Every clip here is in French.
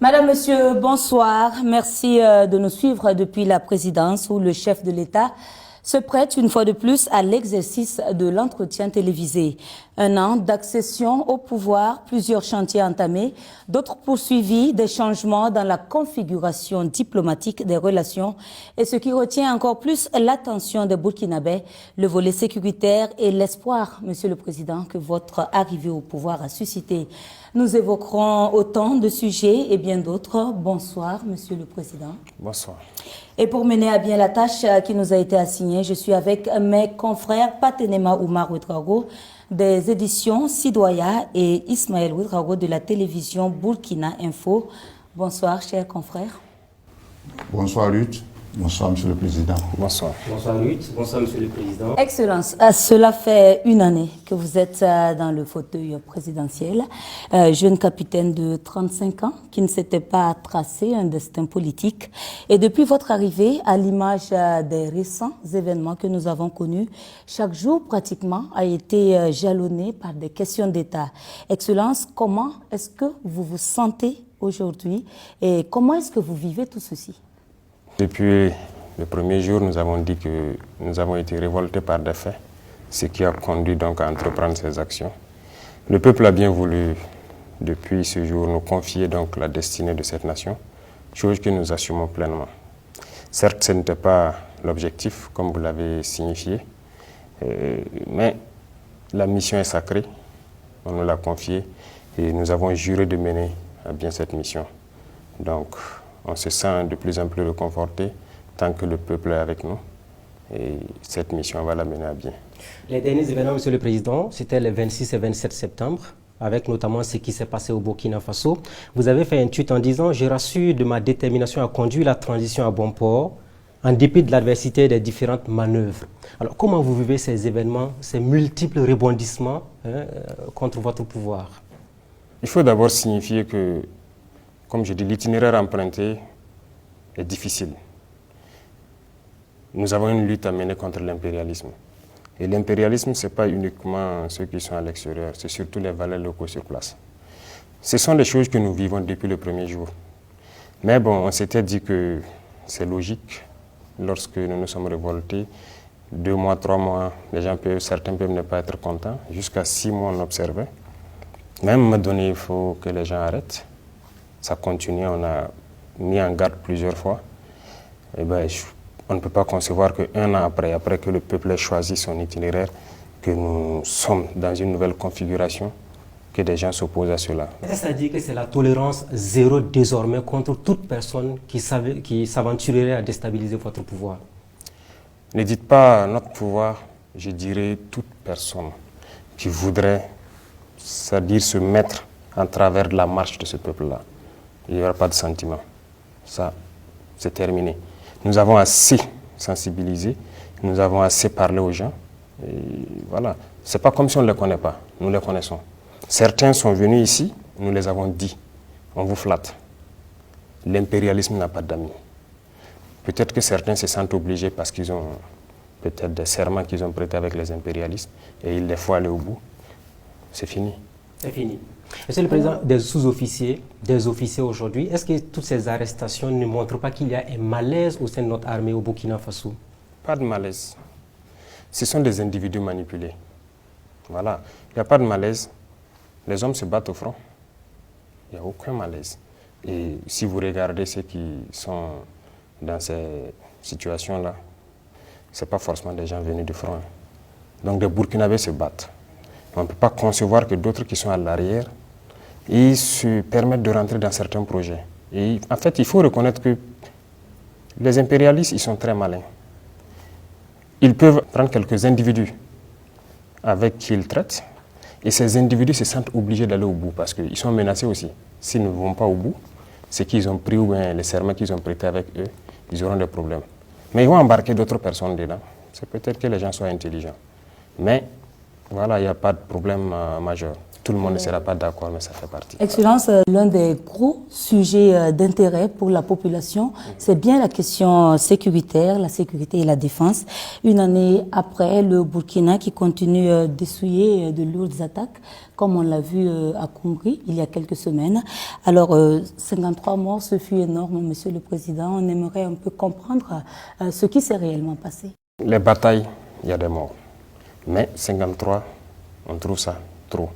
Madame, Monsieur, bonsoir. Merci de nous suivre depuis la présidence où le chef de l'État se prête une fois de plus à l'exercice de l'entretien télévisé. Un an d'accession au pouvoir, plusieurs chantiers entamés, d'autres poursuivis, des changements dans la configuration diplomatique des relations et ce qui retient encore plus l'attention des Burkinabés, le volet sécuritaire et l'espoir, Monsieur le Président, que votre arrivée au pouvoir a suscité. Nous évoquerons autant de sujets et bien d'autres. Bonsoir, Monsieur le Président. Bonsoir. Et pour mener à bien la tâche qui nous a été assignée, je suis avec mes confrères Patenema Oumar Ouedraogo des éditions Sidoya et Ismaël Ouedraogo de la télévision Burkina Info. Bonsoir, chers confrères. Bonsoir, Ruth. Bonsoir, Monsieur le Président. Bonsoir. Bonsoir, Ruth. Bonsoir, Monsieur le Président. Excellence, cela fait une année que vous êtes dans le fauteuil présidentiel. Jeune capitaine de 35 ans qui ne s'était pas tracé un destin politique. Et depuis votre arrivée, à l'image des récents événements que nous avons connus, chaque jour pratiquement a été jalonné par des questions d'État. Excellence, comment est-ce que vous vous sentez aujourd'hui et comment est-ce que vous vivez tout ceci? Depuis le premier jour, nous avons dit que nous avons été révoltés par des faits, ce qui a conduit donc à entreprendre ces actions. Le peuple a bien voulu, depuis ce jour, nous confier donc la destinée de cette nation, chose que nous assumons pleinement. Certes, ce n'était pas l'objectif, comme vous l'avez signifié, mais la mission est sacrée, on nous l'a confiée et nous avons juré de mener à bien cette mission. Donc, on se sent de plus en plus réconforté tant que le peuple est avec nous. Et cette mission, on va la mener à bien. Les derniers événements, Monsieur le Président, c'était les 26 et 27 septembre, avec notamment ce qui s'est passé au Burkina Faso. Vous avez fait un tweet en disant « Je rassure de ma détermination à conduire la transition à bon port, en dépit de l'adversité des différentes manœuvres. » Alors, comment vous vivez ces événements, ces multiples rebondissements contre votre pouvoir? Il faut d'abord signifier que, comme je dis, l'itinéraire emprunté est difficile. Nous avons une lutte à mener contre l'impérialisme. Et l'impérialisme, ce n'est pas uniquement ceux qui sont à l'extérieur, c'est surtout les valeurs locaux sur place. Ce sont des choses que nous vivons depuis le premier jour. Mais bon, on s'était dit que c'est logique. Lorsque nous nous sommes révoltés, 2 mois, 3 mois, certains peuvent ne pas être contents. Jusqu'à 6 mois, on observait. Mais à un moment donné, il faut que les gens arrêtent. Ça continue, on a mis en garde plusieurs fois. Et ben, on ne peut pas concevoir qu'un an après que le peuple ait choisi son itinéraire, que nous sommes dans une nouvelle configuration, que des gens s'opposent à cela. C'est-à-dire que c'est la tolérance zéro désormais contre toute personne qui s'aventurerait à déstabiliser votre pouvoir? Ne dites pas notre pouvoir, je dirais toute personne qui voudrait, c'est-à-dire se mettre en travers de la marche de ce peuple-là. Il n'y aura pas de sentiment. Ça, c'est terminé. Nous avons assez sensibilisé, nous avons assez parlé aux gens. Et voilà. Ce n'est pas comme si on ne les connaît pas. Nous les connaissons. Certains sont venus ici, nous les avons dit. On vous flatte. L'impérialisme n'a pas d'amis. Peut-être que certains se sentent obligés parce qu'ils ont peut-être des serments qu'ils ont prêtés avec les impérialistes et il les faut aller au bout. C'est fini. C'est fini. Monsieur le Président, des sous-officiers, des officiers aujourd'hui, est-ce que toutes ces arrestations ne montrent pas qu'il y a un malaise au sein de notre armée au Burkina Faso? Pas de malaise. Ce sont des individus manipulés. Voilà. Il n'y a pas de malaise. Les hommes se battent au front. Il n'y a aucun malaise. Et si vous regardez ceux qui sont dans ces situations-là, ce n'est pas forcément des gens venus du front. Donc des Burkinabés se battent. On ne peut pas concevoir que d'autres qui sont à l'arrière, ils se permettent de rentrer dans certains projets. Et en fait, il faut reconnaître que les impérialistes, ils sont très malins. Ils peuvent prendre quelques individus avec qui ils traitent, et ces individus se sentent obligés d'aller au bout parce qu'ils sont menacés aussi. S'ils ne vont pas au bout, ce qu'ils ont pris ou bien les serments qu'ils ont prêtés avec eux, ils auront des problèmes. Mais ils vont embarquer d'autres personnes dedans. C'est peut-être que les gens soient intelligents. Mais voilà, il n'y a pas de problème majeur. Tout le monde ne sera pas d'accord, mais ça fait partie. Excellence, l'un des gros sujets d'intérêt pour la population, c'est bien la question sécuritaire, la sécurité et la défense. Une année après, le Burkina qui continue d'essuyer de lourdes attaques, comme on l'a vu à Koungri il y a quelques semaines. Alors, 53 morts, ce fut énorme, Monsieur le Président. On aimerait un peu comprendre ce qui s'est réellement passé. Les batailles, il y a des morts. Mais 53, on trouve ça trop.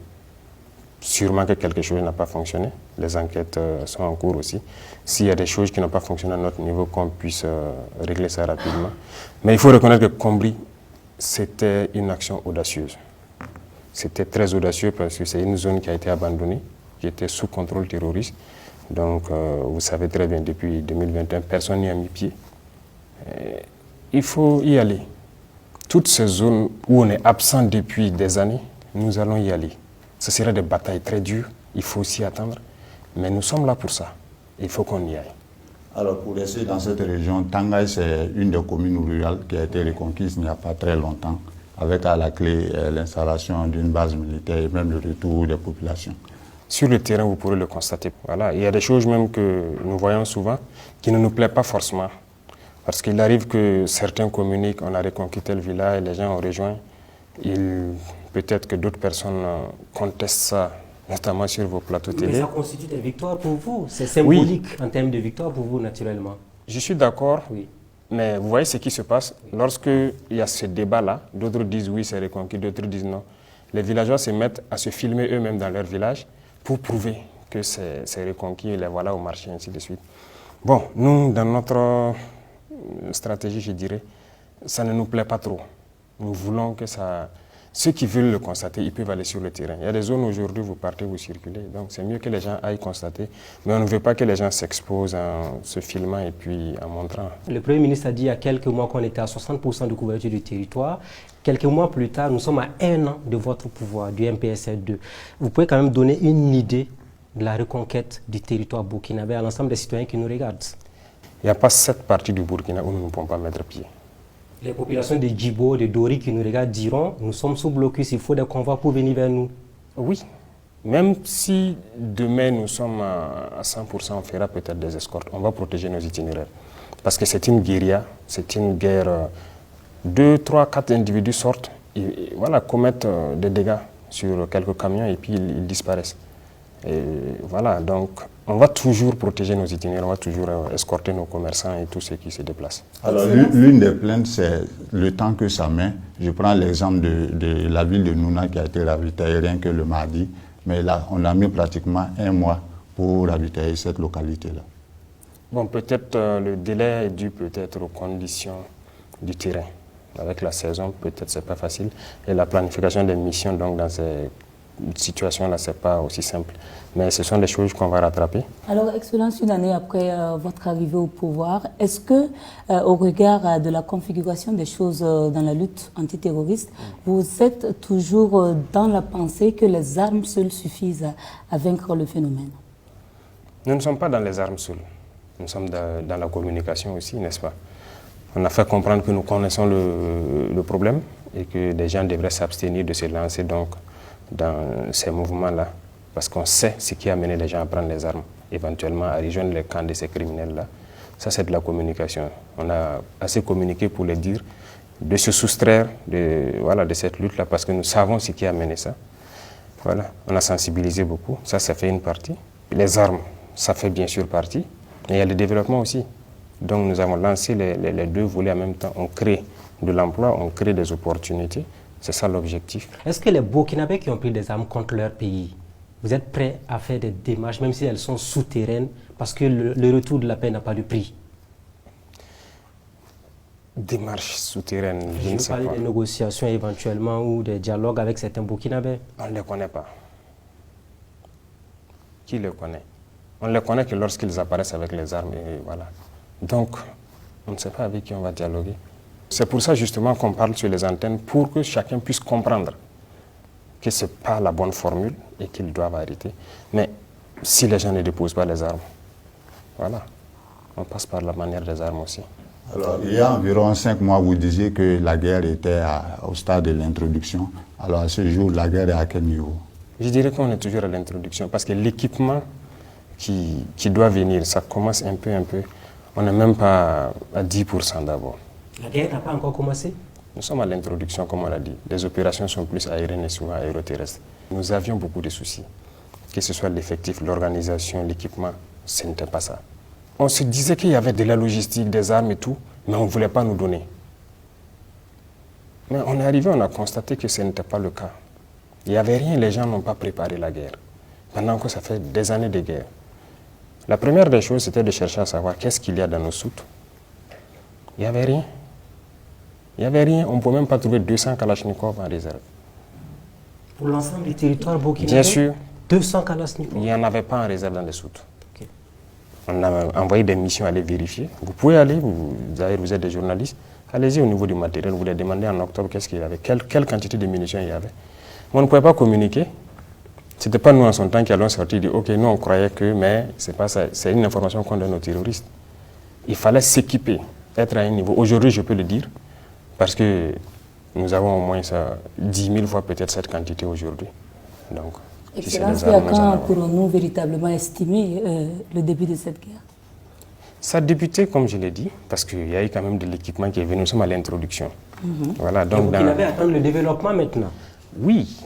Sûrement que quelque chose n'a pas fonctionné. Les enquêtes sont en cours aussi. S'il y a des choses qui n'ont pas fonctionné à notre niveau, qu'on puisse régler ça rapidement. Mais il faut reconnaître que Kombri, c'était une action audacieuse. C'était très audacieux parce que c'est une zone qui a été abandonnée, qui était sous contrôle terroriste. Donc, vous savez très bien, depuis 2021, personne n'y a mis pied. Il faut y aller. Toutes ces zones où on est absent depuis des années, nous allons y aller. Ce seraient des batailles très dures, il faut s'y attendre, mais nous sommes là pour ça. Il faut qu'on y aille. Alors pour rester dans cette région, Tangaï, c'est une des communes rurales qui a été reconquise il n'y a pas très longtemps, avec à la clé l'installation d'une base militaire et même le retour des populations. Sur le terrain, vous pourrez le constater. Voilà. Il y a des choses même que nous voyons souvent qui ne nous plaisent pas forcément. Parce qu'il arrive que certains communiquent, on a reconquis tel village, les gens ont rejoint. Peut-être que d'autres personnes contestent ça, notamment sur vos plateaux télé. Mais ça constitue des victoires pour vous. C'est symbolique en termes de victoire pour vous, naturellement. Je suis d'accord, oui. Mais vous voyez ce qui se passe lorsqu'il y a ce débat-là. D'autres disent oui, c'est reconquis, d'autres disent non. Les villageois se mettent à se filmer eux-mêmes dans leur village pour prouver que c'est reconquis, et les voilà au marché, ainsi de suite. Bon, nous, dans notre stratégie, je dirais, ça ne nous plaît pas trop. Nous voulons que ça... Ceux qui veulent le constater, ils peuvent aller sur le terrain. Il y a des zones où aujourd'hui, vous partez, vous circulez. Donc c'est mieux que les gens aillent constater. Mais on ne veut pas que les gens s'exposent en se filmant et puis en montrant. Le Premier ministre a dit il y a quelques mois qu'on était à 60% de couverture du territoire. Quelques mois plus tard, nous sommes à 1 an de votre pouvoir, du MPSR2. Vous pouvez quand même donner une idée de la reconquête du territoire burkinabé à l'ensemble des citoyens qui nous regardent. Il n'y a pas cette partie du Burkina où nous ne pouvons pas mettre pied. Les populations de Djibo, de Dori qui nous regardent diront nous sommes sous blocus, il faut des convois pour venir vers nous. Oui, même si demain nous sommes à 100%, on fera peut-être des escortes, on va protéger nos itinéraires. Parce que c'est une guérilla, c'est une guerre. 2, 3, 4 individus sortent et voilà, commettent des dégâts sur quelques camions et puis ils disparaissent. Et voilà, donc on va toujours protéger nos itinéraires, on va toujours escorter nos commerçants et tous ceux qui se déplacent. Alors l'une des plaintes, c'est le temps que ça met. Je prends l'exemple de la ville de Nouna qui a été ravitaillée rien que le mardi, mais là on a mis pratiquement 1 mois pour ravitailler cette localité-là. Bon, peut-être le délai est dû peut-être aux conditions du terrain. Avec la saison, peut-être c'est pas facile. Et la planification des missions, donc dans ces situations-là, c'est pas aussi simple. Mais ce sont des choses qu'on va rattraper. Alors, Excellence, une année après votre arrivée au pouvoir, est-ce que, au regard de la configuration des choses dans la lutte antiterroriste, vous êtes toujours dans la pensée que les armes seules suffisent à vaincre le phénomène? Nous ne sommes pas dans les armes seules. Nous sommes dans la communication aussi, n'est-ce pas? On a fait comprendre que nous connaissons le problème et que les gens devraient s'abstenir de se lancer donc dans ces mouvements-là, parce qu'on sait ce qui a amené les gens à prendre les armes, éventuellement à rejoindre les camps de ces criminels-là. Ça, c'est de la communication. On a assez communiqué pour les dire, de se soustraire de cette lutte-là, parce que nous savons ce qui a amené ça. Voilà. On a sensibilisé beaucoup, ça fait une partie. Les armes, ça fait bien sûr partie, mais il y a le développement aussi. Donc nous avons lancé les deux volets en même temps. On crée de l'emploi, on crée des opportunités. C'est ça l'objectif. Est-ce que les Burkinabés qui ont pris des armes contre leur pays, vous êtes prêts à faire des démarches, même si elles sont souterraines, parce que le retour de la paix n'a pas de prix? Démarches souterraines, je ne sais pas. Vous parlez des négociations éventuellement ou des dialogues avec certains Burkinabés? On ne les connaît pas. Qui les connaît? On ne les connaît que lorsqu'ils apparaissent avec les armes et voilà. Donc, on ne sait pas avec qui on va dialoguer. C'est pour ça justement qu'on parle sur les antennes, pour que chacun puisse comprendre que ce n'est pas la bonne formule et qu'ils doivent arrêter. Mais si les gens ne déposent pas les armes, voilà, on passe par la manière des armes aussi. Alors, il y a environ 5 mois, vous disiez que la guerre était au stade de l'introduction. Alors, à ce jour, la guerre est à quel niveau? Je dirais qu'on est toujours à l'introduction parce que l'équipement qui doit venir, ça commence un peu. On n'est même pas à 10% d'abord. La guerre n'a pas encore commencé? Nous sommes à l'introduction, comme on l'a dit. Les opérations sont plus aériennes et souvent aéroterrestres. Nous avions beaucoup de soucis. Que ce soit l'effectif, l'organisation, l'équipement, ce n'était pas ça. On se disait qu'il y avait de la logistique, des armes et tout, mais on ne voulait pas nous donner. Mais on est arrivé, on a constaté que ce n'était pas le cas. Il n'y avait rien, les gens n'ont pas préparé la guerre. Pendant que ça fait des années de guerre. La première des choses, c'était de chercher à savoir qu'est-ce qu'il y a dans nos soutes. Il n'y avait rien. Il n'y avait rien. On ne pouvait même pas trouver 200 Kalachnikov en réserve. Pour l'ensemble du territoire burkinabé? Bien sûr. 200 Kalachnikov? Il n'y en avait pas en réserve dans les soutes. Okay. On a envoyé des missions aller vérifier. Vous pouvez aller, vous êtes des journalistes, allez-y au niveau du matériel, vous les demandez en octobre qu'est-ce qu'il y avait, quelle quantité de munitions il y avait. Mais on ne pouvait pas communiquer. Ce n'était pas nous en son temps qui allons sortir et dire ok, nous on croyait que, mais c'est pas ça, c'est une information qu'on donne aux terroristes. Il fallait s'équiper, être à un niveau. Aujourd'hui, je peux le dire, parce que nous avons au moins 10 000 fois peut-être cette quantité aujourd'hui. Donc, Excellence, et à quand pourrons-nous véritablement estimer le début de cette guerre? Ça a débuté, comme je l'ai dit, parce qu'il y a eu quand même de l'équipement qui est venu. Nous sommes à l'introduction. Voilà, donc il avait attendu le développement maintenant? Oui,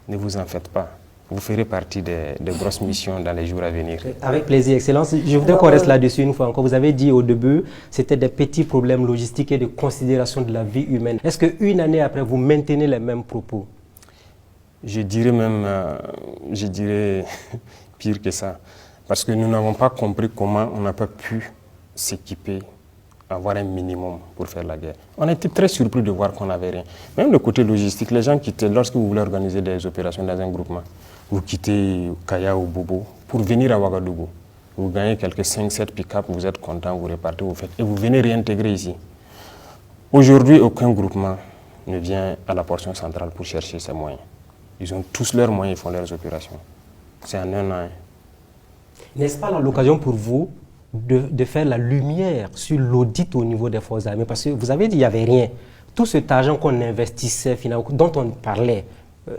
ne vous en faites pas. Vous ferez partie des grosses missions dans les jours à venir. Avec plaisir, Excellence. Je voudrais qu'on reste là-dessus une fois encore. Vous avez dit au début, c'était des petits problèmes logistiques et de considération de la vie humaine. Est-ce qu'une année après, vous maintenez les mêmes propos? Je dirais même, pire que ça. Parce que nous n'avons pas compris comment on n'a pas pu s'équiper, avoir un minimum pour faire la guerre. On a été très surpris de voir qu'on n'avait rien. Même le côté logistique, les gens quittaient, lorsque vous voulez organiser des opérations dans un groupement, vous quittez Kaya ou Bobo pour venir à Ouagadougou. Vous gagnez quelques 5-7 pick-up, vous êtes content, vous repartez, vous faites, et vous venez réintégrer ici. Aujourd'hui, aucun groupement ne vient à la portion centrale pour chercher ses moyens. Ils ont tous leurs moyens, ils font leurs opérations. C'est en un an. N'est-ce pas l'occasion pour vous de faire la lumière sur l'audit au niveau des forces armées? Parce que vous avez dit qu'il n'y avait rien. Tout cet argent qu'on investissait, finalement, dont on parlait,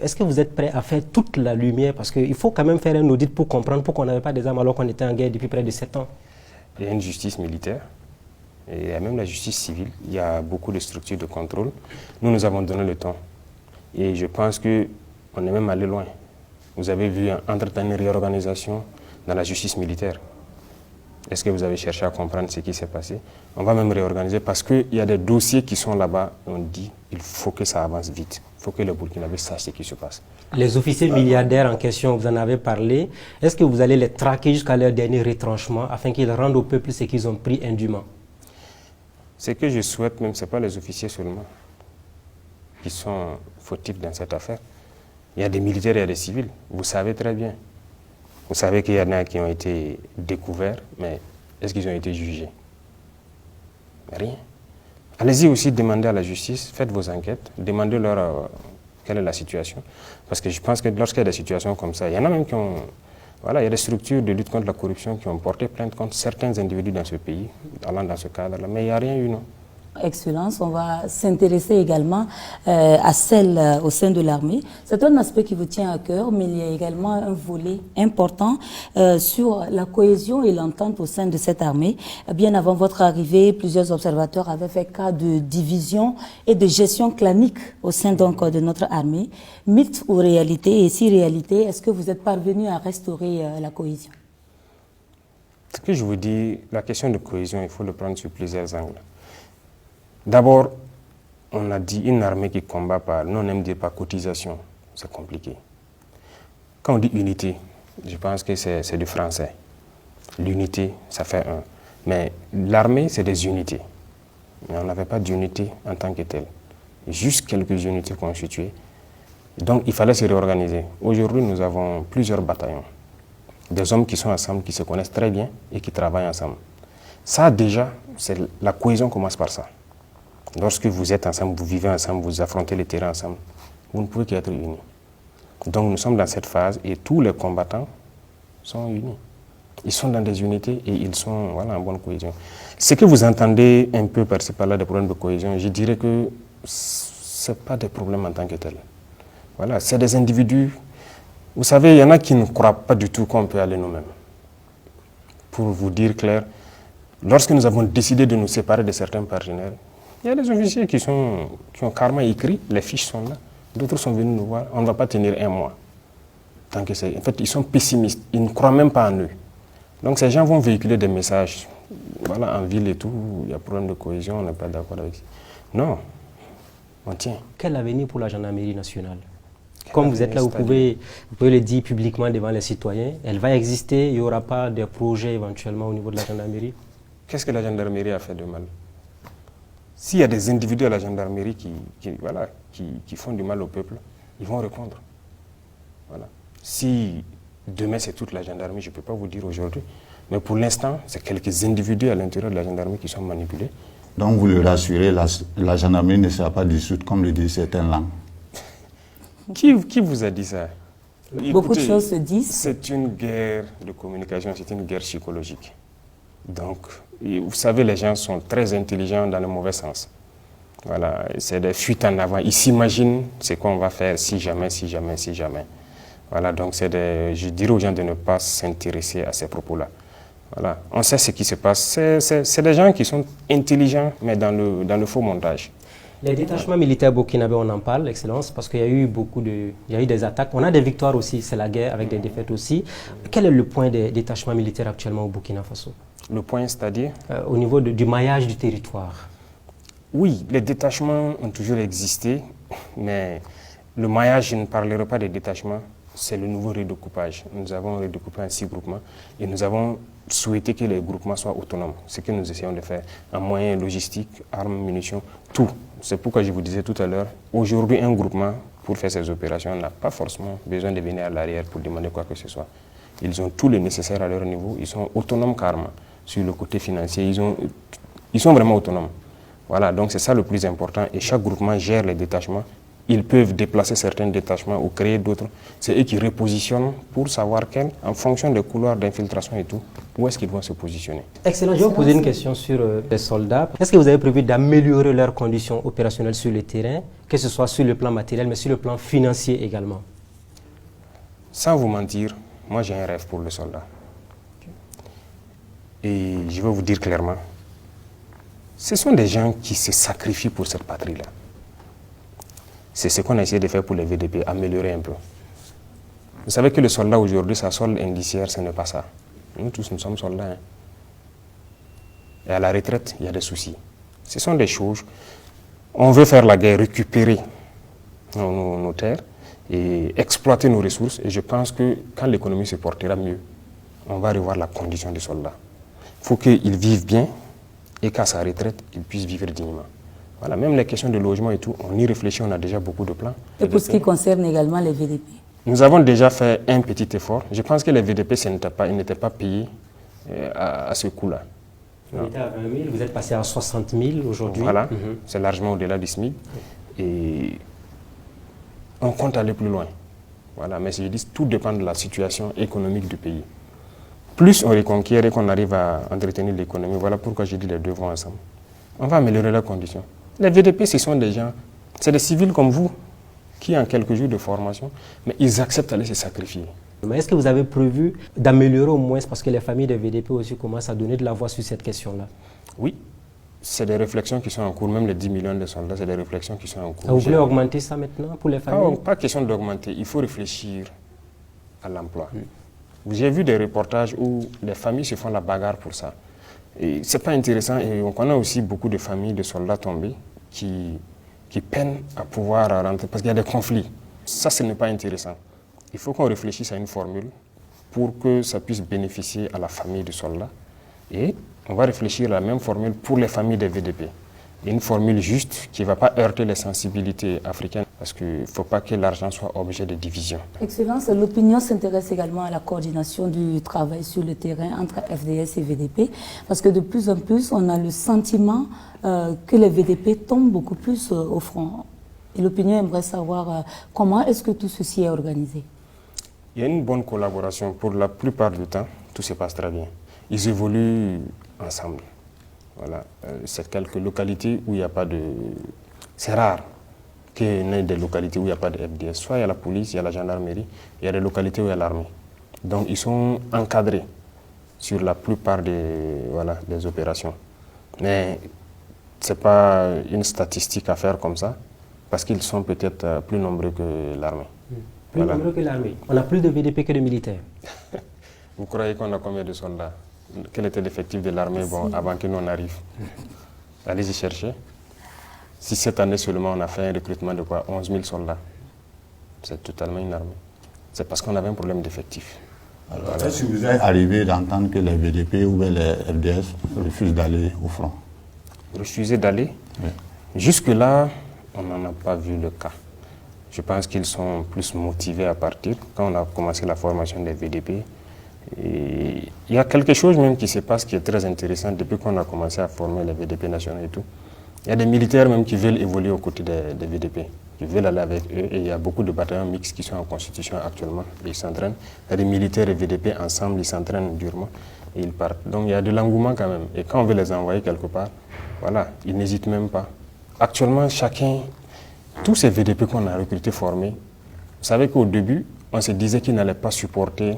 est-ce que vous êtes prêt à faire toute la lumière? Parce qu'il faut quand même faire un audit pour comprendre pourquoi on n'avait pas des armes alors qu'on était en guerre depuis près de 7 ans. Il y a une justice militaire, et il y a même la justice civile. Il y a beaucoup de structures de contrôle. Nous avons donné le temps. Et je pense qu'on est même allé loin. Vous avez vu entre-temps une réorganisation dans la justice militaire. Est-ce que vous avez cherché à comprendre ce qui s'est passé? On va même réorganiser parce qu'il y a des dossiers qui sont là-bas. On dit qu'il faut que ça avance vite. Il faut que les Burkinabés sachent ce qui se passe. Les officiers milliardaires en question, vous en avez parlé. Est-ce que vous allez les traquer jusqu'à leur dernier retranchement afin qu'ils rendent au peuple ce qu'ils ont pris indûment? Ce que je souhaite même, ce n'est pas les officiers seulement qui sont fautifs dans cette affaire. Il y a des militaires et il y a des civils. Vous savez très bien. Vous savez qu'il y en a qui ont été découverts, mais est-ce qu'ils ont été jugés? Rien. Allez-y aussi demander à la justice, faites vos enquêtes, demandez-leur quelle est la situation. Parce que je pense que lorsqu'il y a des situations comme ça, il y en a même qui ont... Voilà, il y a des structures de lutte contre la corruption qui ont porté plainte contre certains individus dans ce pays, allant dans ce cadre-là, mais il n'y a rien eu, non. Excellence, on va s'intéresser également à celle au sein de l'armée. C'est un aspect qui vous tient à cœur, mais il y a également un volet important sur la cohésion et l'entente au sein de cette armée. Bien avant votre arrivée, plusieurs observateurs avaient fait cas de division et de gestion clanique au sein donc de notre armée. Mythe ou réalité? Et si réalité, est-ce que vous êtes parvenu à restaurer la cohésion? Ce que je vous dis, la question de cohésion, il faut le prendre sur plusieurs angles. D'abord, on a dit une armée qui combat par, nous on aime dire par cotisation, c'est compliqué. Quand on dit unité, je pense que c'est du français. L'unité, ça fait un. Mais l'armée, c'est des unités. Mais on n'avait pas d'unité en tant que telle. Juste quelques unités constituées. Donc il fallait se réorganiser. Aujourd'hui, nous avons plusieurs bataillons. Des hommes qui sont ensemble, qui se connaissent très bien et qui travaillent ensemble. Ça déjà, la cohésion commence par ça. Lorsque vous êtes ensemble, vous vivez ensemble, vous affrontez les terrains ensemble, vous ne pouvez qu'être unis. Donc nous sommes dans cette phase et tous les combattants sont unis. Ils sont dans des unités et ils sont en bonne cohésion. Ce que vous entendez un peu par-ci par-là des problèmes de cohésion, je dirais que ce n'est pas des problèmes en tant que tels. Voilà, c'est des individus Vous savez, il y en a qui ne croient pas du tout qu'on peut aller nous-mêmes. Pour vous dire clair, lorsque nous avons décidé de nous séparer de certains partenaires, il y a des officiers qui ont carrément écrit, les fiches sont là. D'autres sont venus nous voir, on ne va pas tenir un mois. En fait, ils sont pessimistes, ils ne croient même pas en eux. Donc ces gens vont véhiculer des messages. Voilà, en ville et tout, il y a problème de cohésion, on n'est pas d'accord avec ça. Non, on tient. Quel avenir pour la gendarmerie nationale? Comme vous êtes là, vous pouvez le dire publiquement devant les citoyens. Elle va exister, il n'y aura pas de projet éventuellement au niveau de la gendarmerie? Qu'est-ce que la gendarmerie a fait de mal? S'il y a des individus à la gendarmerie qui font du mal au peuple, ils vont répondre. Voilà. Si demain c'est toute la gendarmerie, je ne peux pas vous dire aujourd'hui, mais pour l'instant, c'est quelques individus à l'intérieur de la gendarmerie qui sont manipulés. Donc vous le rassurez, la gendarmerie ne sera pas dissoute comme le disent certaines langues. Qui vous a dit ça? Beaucoup de choses se disent. C'est une guerre de communication, c'est une guerre psychologique. Donc, vous savez, les gens sont très intelligents dans le mauvais sens. Voilà, c'est des fuites en avant. Ils s'imaginent ce qu'on va faire si jamais, si jamais, si jamais. Voilà, donc je dirais aux gens de ne pas s'intéresser à ces propos-là. Voilà, on sait ce qui se passe. C'est des gens qui sont intelligents, mais dans le faux montage. Les détachements militaires burkinabés, on en parle, Excellence, parce qu'il y a eu il y a eu des attaques. On a des victoires aussi, c'est la guerre avec des défaites aussi. Quel est le point des détachements militaires actuellement au Burkina Faso? Le point, c'est-à-dire au niveau du maillage du territoire. Oui, les détachements ont toujours existé, mais le maillage, je ne parlerai pas des détachements, c'est le nouveau redécoupage. Nous avons redécoupé en 6 groupements et nous avons souhaité que les groupements soient autonomes. Ce que nous essayons de faire en moyens logistiques, armes, munitions, tout. C'est pourquoi je vous disais tout à l'heure, aujourd'hui un groupement, pour faire ces opérations, n'a pas forcément besoin de venir à l'arrière pour demander quoi que ce soit. Ils ont tout le nécessaire à leur niveau, ils sont autonomes carrément. Sur le côté financier, ils sont vraiment autonomes. Voilà, donc c'est ça le plus important. Et chaque groupement gère les détachements. Ils peuvent déplacer certains détachements ou créer d'autres. C'est eux qui repositionnent pour savoir en fonction des couloirs d'infiltration et tout, où est-ce qu'ils vont se positionner. Excellent. Je vais vous poser une question sur les soldats. Est-ce que vous avez prévu d'améliorer leurs conditions opérationnelles sur le terrain, que ce soit sur le plan matériel, mais sur le plan financier également? Sans vous mentir, moi j'ai un rêve pour le soldat. Et je vais vous dire clairement, ce sont des gens qui se sacrifient pour cette patrie-là. C'est ce qu'on a essayé de faire pour les VDP, améliorer un peu. Vous savez que le soldat aujourd'hui, sa solde indiciaire, ce n'est pas ça. Nous tous, nous sommes soldats. Hein. Et à la retraite, il y a des soucis. Ce sont des choses. On veut faire la guerre, récupérer nos terres et exploiter nos ressources. Et je pense que quand l'économie se portera mieux, on va revoir la condition des soldats. Il faut qu'ils vivent bien et qu'à sa retraite, ils puissent vivre dignement. Voilà, même les questions de logement et tout, on y réfléchit, on a déjà beaucoup de plans. Et pour ce qui concerne également les VDP? Nous avons déjà fait un petit effort. Je pense que les VDP, ils n'étaient pas payés à ce coût-là. Vous étiez à 20 000, vous êtes passé à 60 000 aujourd'hui. Voilà, c'est largement au-delà du SMIC. Et on compte aller plus loin. Voilà, mais je dis, tout dépend de la situation économique du pays. Plus on reconquiert et qu'on arrive à entretenir l'économie, voilà pourquoi je dis les deux vont ensemble. On va améliorer leurs conditions. Les VDP, ce sont des gens, c'est des civils comme vous, qui ont quelques jours de formation, mais ils acceptent d'aller se sacrifier. Mais est-ce que vous avez prévu d'améliorer au moins, parce que les familles des VDP aussi commencent à donner de la voix sur cette question-là? Oui, c'est des réflexions qui sont en cours, même les 10 millions de soldats, c'est des réflexions qui sont en cours. Vous voulez augmenter ça maintenant pour les familles? Pas question d'augmenter, il faut réfléchir à l'emploi. J'ai vu des reportages où les familles se font la bagarre pour ça. Et ce n'est pas intéressant et on connaît aussi beaucoup de familles de soldats tombés qui peinent à pouvoir rentrer parce qu'il y a des conflits. Ça, ce n'est pas intéressant. Il faut qu'on réfléchisse à une formule pour que ça puisse bénéficier à la famille du soldat. Et on va réfléchir à la même formule pour les familles des VDP. Une formule juste qui ne va pas heurter les sensibilités africaines parce qu'il ne faut pas que l'argent soit objet de division. Excellence, l'opinion s'intéresse également à la coordination du travail sur le terrain entre FDS et VDP parce que de plus en plus, on a le sentiment que les VDP tombent beaucoup plus au front. Et l'opinion aimerait savoir comment est-ce que tout ceci est organisé. Il y a une bonne collaboration. Pour la plupart du temps, tout se passe très bien. Ils évoluent ensemble. Voilà. C'est quelques localités où il n'y a pas de... C'est rare qu'il y ait des localités où il n'y a pas de FDS. Soit il y a la police, il y a la gendarmerie, il y a des localités où il y a l'armée. Donc ils sont encadrés sur la plupart des opérations. Mais ce n'est pas une statistique à faire comme ça, parce qu'ils sont peut-être plus nombreux que l'armée. Plus nombreux que l'armée. On a plus de VDP que de militaires. Vous croyez qu'on a combien de soldats? Quel était l'effectif de l'armée avant que nous on arrive? Allez-y chercher. Si cette année seulement on a fait un recrutement de quoi? 11 000 soldats. C'est totalement une armée. C'est parce qu'on avait un problème d'effectif. Alors, est-ce que vous êtes arrivé d'entendre que les VDP ou les FDS refusent d'aller au front? Refuser d'aller? Oui. Jusque-là, on n'en a pas vu le cas. Je pense qu'ils sont plus motivés à partir. Quand on a commencé la formation des VDP, et il y a quelque chose même qui se passe qui est très intéressant depuis qu'on a commencé à former les VDP nationaux et tout. Il y a des militaires même qui veulent évoluer aux côtés des VDP, qui veulent aller avec eux. Et il y a beaucoup de bataillons mixtes qui sont en constitution actuellement et ils s'entraînent. Il y a des militaires et VDP ensemble, ils s'entraînent durement et ils partent. Donc il y a de l'engouement quand même. Et quand on veut les envoyer quelque part, voilà, ils n'hésitent même pas. Actuellement, tous ces VDP qu'on a recrutés, formés, vous savez qu'au début, on se disait qu'ils n'allaient pas supporter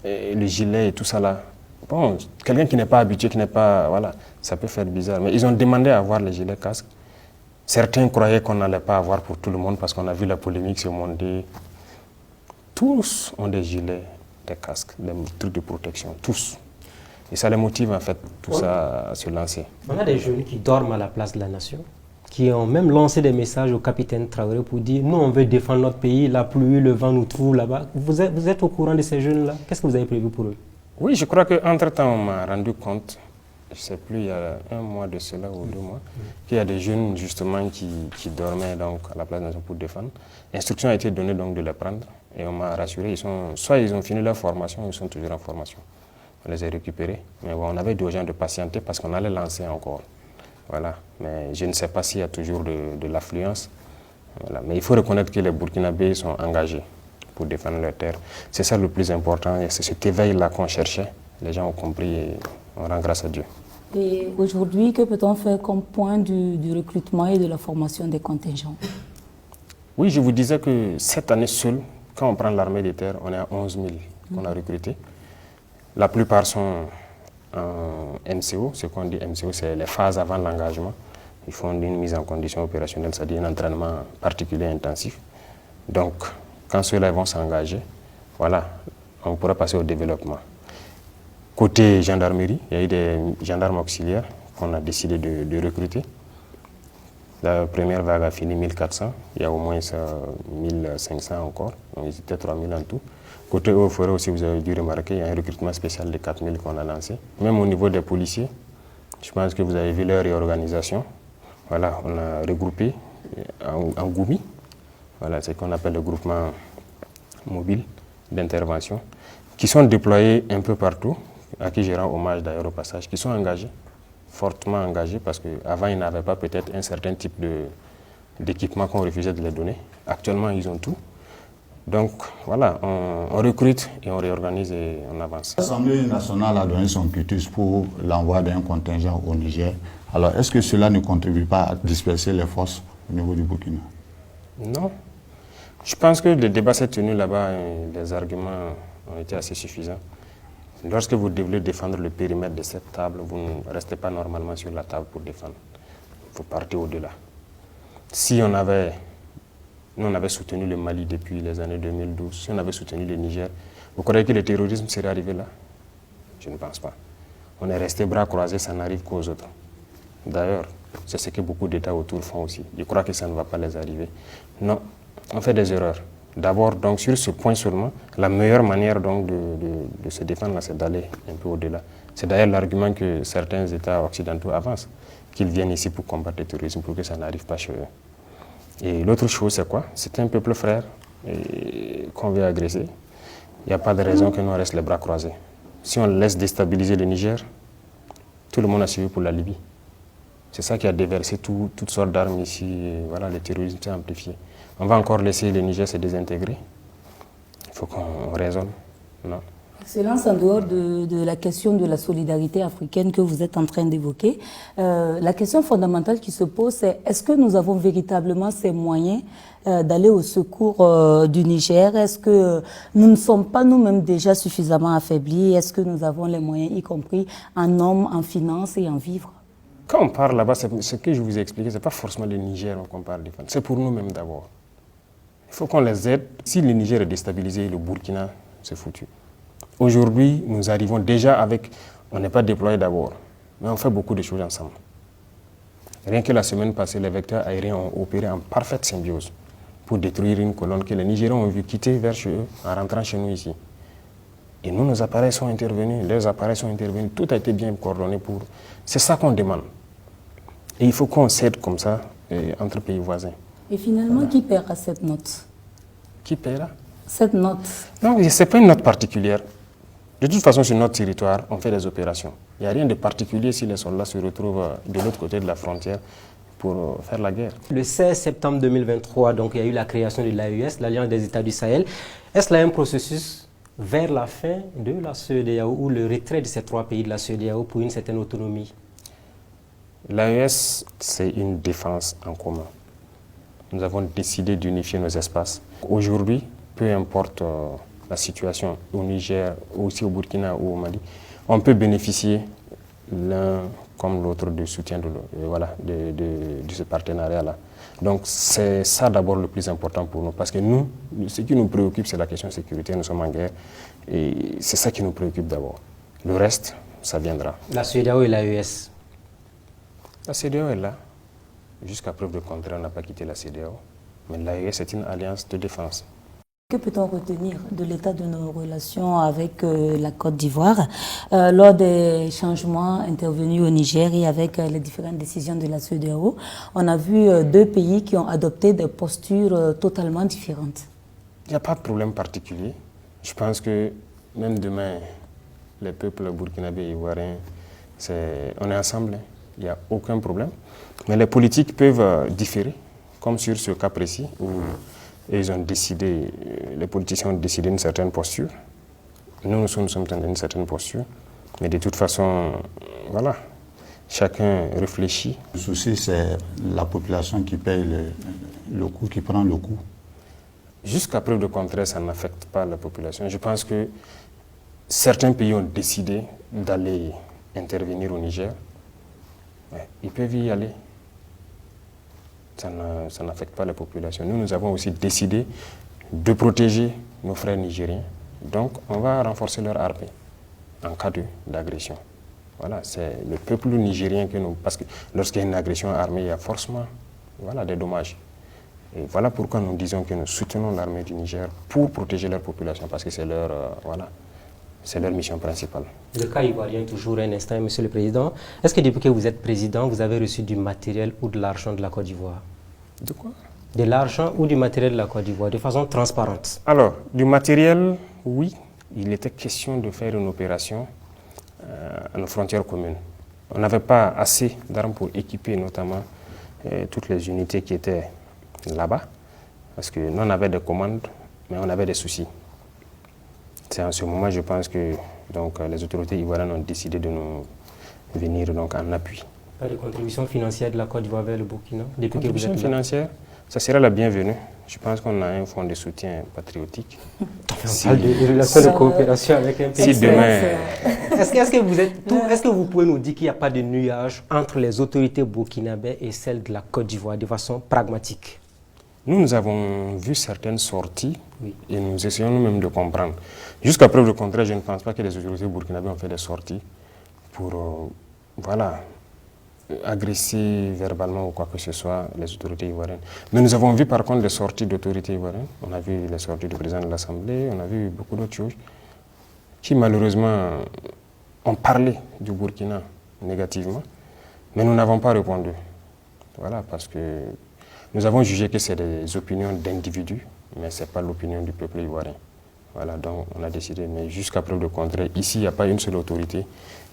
le gilet et tout ça là. Bon, quelqu'un qui n'est pas habitué, qui n'est pas... Voilà, ça peut faire bizarre. Mais ils ont demandé à avoir les gilets casques. Certains croyaient qu'on n'allait pas avoir pour tout le monde parce qu'on a vu la polémique se monter. Tous ont des gilets, des casques, des trucs de protection, tous. Et ça les motive en fait, tout ça, à se lancer. On a des jeunes qui dorment à la place de la nation, qui ont même lancé des messages au capitaine Traoré pour dire « Nous, on veut défendre notre pays, la pluie, le vent nous trouve là-bas. » Vous êtes au courant de ces jeunes-là? Qu'est-ce que vous avez prévu pour eux? Oui, je crois qu'entre-temps, on m'a rendu compte, je ne sais plus, il y a 1 mois de cela ou 2 mois, qu'il y a des jeunes justement qui dormaient donc, à la place de la nation pour défendre. L'instruction a été donnée donc de les prendre et on m'a rassuré, soit ils ont fini leur formation, ils sont toujours en formation. On les a récupérés, mais bon, on avait des gens de patienter parce qu'on allait lancer encore. Voilà. Mais je ne sais pas s'il y a toujours de l'affluence. Voilà. Mais il faut reconnaître que les Burkinabés sont engagés pour défendre leur terre. C'est ça le plus important, et c'est cet éveil-là qu'on cherchait. Les gens ont compris et on rend grâce à Dieu. Et aujourd'hui, que peut-on faire comme point du recrutement et de la formation des contingents? Oui, je vous disais que cette année seule, quand on prend l'armée des terres, on est à 11 000 qu'on a recrutés. La plupart sont en MCO. Ce qu'on dit MCO, c'est les phases avant l'engagement. Ils font une mise en condition opérationnelle, c'est-à-dire un entraînement particulier intensif. Donc, quand ceux-là vont s'engager, voilà, on pourra passer au développement. Côté gendarmerie, il y a eu des gendarmes auxiliaires qu'on a décidé de recruter. La première vague a fini 1400, il y a au moins 1500 encore, donc ils étaient 3000 en tout. Côté eaux et forêts aussi, vous avez dû remarquer, il y a un recrutement spécial de 4000 qu'on a lancé. Même au niveau des policiers, je pense que vous avez vu leur réorganisation. Voilà, on a regroupé en Goumi. Voilà, c'est ce qu'on appelle le groupement mobile d'intervention, qui sont déployés un peu partout, à qui je rends hommage d'ailleurs au passage, qui sont engagés, fortement engagés, parce qu'avant ils n'avaient pas peut-être un certain type d'équipement qu'on refusait de les donner. Actuellement, ils ont tout. Donc voilà, on recrute et on réorganise et on avance. L'Assemblée nationale a donné son quitus pour l'envoi d'un contingent au Niger. Alors est-ce que cela ne contribue pas à disperser les forces au niveau du Burkina? Non. Je pense que le débat s'est tenu là-bas et les arguments ont été assez suffisants. Lorsque vous devez défendre le périmètre de cette table, vous ne restez pas normalement sur la table pour défendre. Vous partez au-delà. Si on avait soutenu le Mali depuis les années 2012, si on avait soutenu le Niger, vous croyez que le terrorisme serait arrivé là? Je ne pense pas. On est resté bras croisés, ça n'arrive qu'aux autres. D'ailleurs, c'est ce que beaucoup d'États autour font aussi. Je crois que ça ne va pas les arriver. Non, on fait des erreurs. D'abord, donc, sur ce point seulement, la meilleure manière donc, de se défendre, c'est d'aller un peu au-delà. C'est d'ailleurs l'argument que certains États occidentaux avancent, qu'ils viennent ici pour combattre le terrorisme, pour que ça n'arrive pas chez eux. Et l'autre chose, c'est quoi? C'est un peuple frère qu'on veut agresser. Il n'y a pas de raison que nous restent les bras croisés. Si on laisse déstabiliser le Niger, tout le monde a suivi pour la Libye. C'est ça qui a déversé toutes sortes d'armes ici. Et voilà, le terrorisme s'est amplifié. On va encore laisser le Niger se désintégrer. Il faut qu'on raisonne. Non. Excellence, en dehors de la question de la solidarité africaine que vous êtes en train d'évoquer, la question fondamentale qui se pose, c'est est-ce que nous avons véritablement ces moyens d'aller au secours du Niger? Est-ce que nous ne sommes pas nous-mêmes déjà suffisamment affaiblis? Est-ce que nous avons les moyens, y compris en hommes, en finances et en vivres? Quand on parle là-bas, ce que je vous ai expliqué, ce n'est pas forcément le Niger qu'on parle de. C'est pour nous-mêmes d'abord. Il faut qu'on les aide. Si le Niger est déstabilisé, le Burkina, c'est foutu. Aujourd'hui, nous arrivons déjà avec... On n'est pas déployé d'abord, mais on fait beaucoup de choses ensemble. Rien que la semaine passée, les vecteurs aériens ont opéré en parfaite symbiose pour détruire une colonne que les Nigériens ont vu quitter vers chez eux en rentrant chez nous ici. Et nous, nos appareils sont intervenus, leurs appareils sont intervenus, tout a été bien coordonné pour... C'est ça qu'on demande. Et il faut qu'on s'aide comme ça entre pays voisins. Et finalement, voilà. Qui paiera cette note? Qui paiera? Cette note? Non, ce n'est pas une note particulière. De toute façon, sur notre territoire, on fait des opérations. Il n'y a rien de particulier si les soldats se retrouvent de l'autre côté de la frontière pour faire la guerre. Le 16 septembre 2023, donc, il y a eu la création de l'AES, l'Alliance des États du Sahel. Est-ce là un processus vers la fin de la CEDEAO ou le retrait de ces trois pays de la CEDEAO pour une certaine autonomie? L'AES, c'est une défense en commun. Nous avons décidé d'unifier nos espaces. Aujourd'hui, peu importe la situation au Niger, aussi au Burkina ou au Mali, on peut bénéficier l'un comme l'autre du soutien de ce partenariat-là. Donc c'est ça d'abord le plus important pour nous, parce que nous, ce qui nous préoccupe, c'est la question de sécurité, nous sommes en guerre, et c'est ça qui nous préoccupe d'abord. Le reste, ça viendra. La CEDEAO et l'AES? La CEDEAO est là. Jusqu'à preuve de contraire, on n'a pas quitté la CEDEAO. Mais l'AES est une alliance de défense. Que peut-on retenir de l'état de nos relations avec la Côte d'Ivoire lors des changements intervenus au Niger et avec les différentes décisions de la CEDEAO? On a vu deux pays qui ont adopté des postures totalement différentes. Il n'y a pas de problème particulier. Je pense que même demain, les peuples burkinabés et ivoiriens, on est ensemble. Il n'y a aucun problème. Mais les politiques peuvent différer, comme sur ce cas précis où ils ont décidé, les politiciens ont décidé une certaine posture. Nous sommes dans une certaine posture. Mais de toute façon, voilà, chacun réfléchit. Le souci, c'est la population qui paye le coût, qui prend le coût. Jusqu'à preuve de contraire, ça n'affecte pas la population. Je pense que certains pays ont décidé d'aller intervenir au Niger. Ouais, ils peuvent y aller. Ça n'affecte pas la population. Nous avons aussi décidé de protéger nos frères nigériens. Donc, on va renforcer leur armée en cas d'agression. Voilà, c'est le peuple nigérien que nous... Parce que lorsqu'il y a une agression armée, il y a forcément des dommages. Et voilà pourquoi nous disons que nous soutenons l'armée du Niger pour protéger leur population, parce que c'est leur, c'est leur mission principale. Le cas ivoirien, toujours un instant, Monsieur le Président. Est-ce que depuis que vous êtes président, vous avez reçu du matériel ou de l'argent de la Côte d'Ivoire? De quoi? De l'argent ou du matériel de la Côte d'Ivoire, de façon transparente? Alors, du matériel, oui. Il était question de faire une opération à nos frontières communes. On n'avait pas assez d'armes pour équiper notamment toutes les unités qui étaient là-bas, parce que nous on avait des commandes, mais on avait des soucis. C'est en ce moment, je pense que les autorités ivoiriennes ont décidé de nous venir en appui. Pas de contribution financière de la Côte d'Ivoire vers le Burkina? Contribution financière, ça serait la bienvenue. Je pense qu'on a un fonds de soutien patriotique. On parle de relations de coopération avec un pays. Si demain... Est-ce que vous pouvez nous dire qu'il n'y a pas de nuage entre les autorités burkinabées et celles de la Côte d'Ivoire de façon pragmatique? Nous avons vu certaines sorties et nous essayons nous-mêmes de comprendre. Jusqu'à preuve de contraire, je ne pense pas que les autorités burkinabées ont fait des sorties pour agresser verbalement ou quoi que ce soit les autorités ivoiriennes. Mais nous avons vu par contre des sorties d'autorités ivoiriennes. On a vu les sorties du président de l'Assemblée, on a vu beaucoup d'autres choses qui malheureusement ont parlé du Burkina négativement, mais nous n'avons pas répondu. Voilà, parce que nous avons jugé que c'est des opinions d'individus, mais ce n'est pas l'opinion du peuple ivoirien. Voilà, donc on a décidé, mais jusqu'à preuve de contraire, ici, il n'y a pas une seule autorité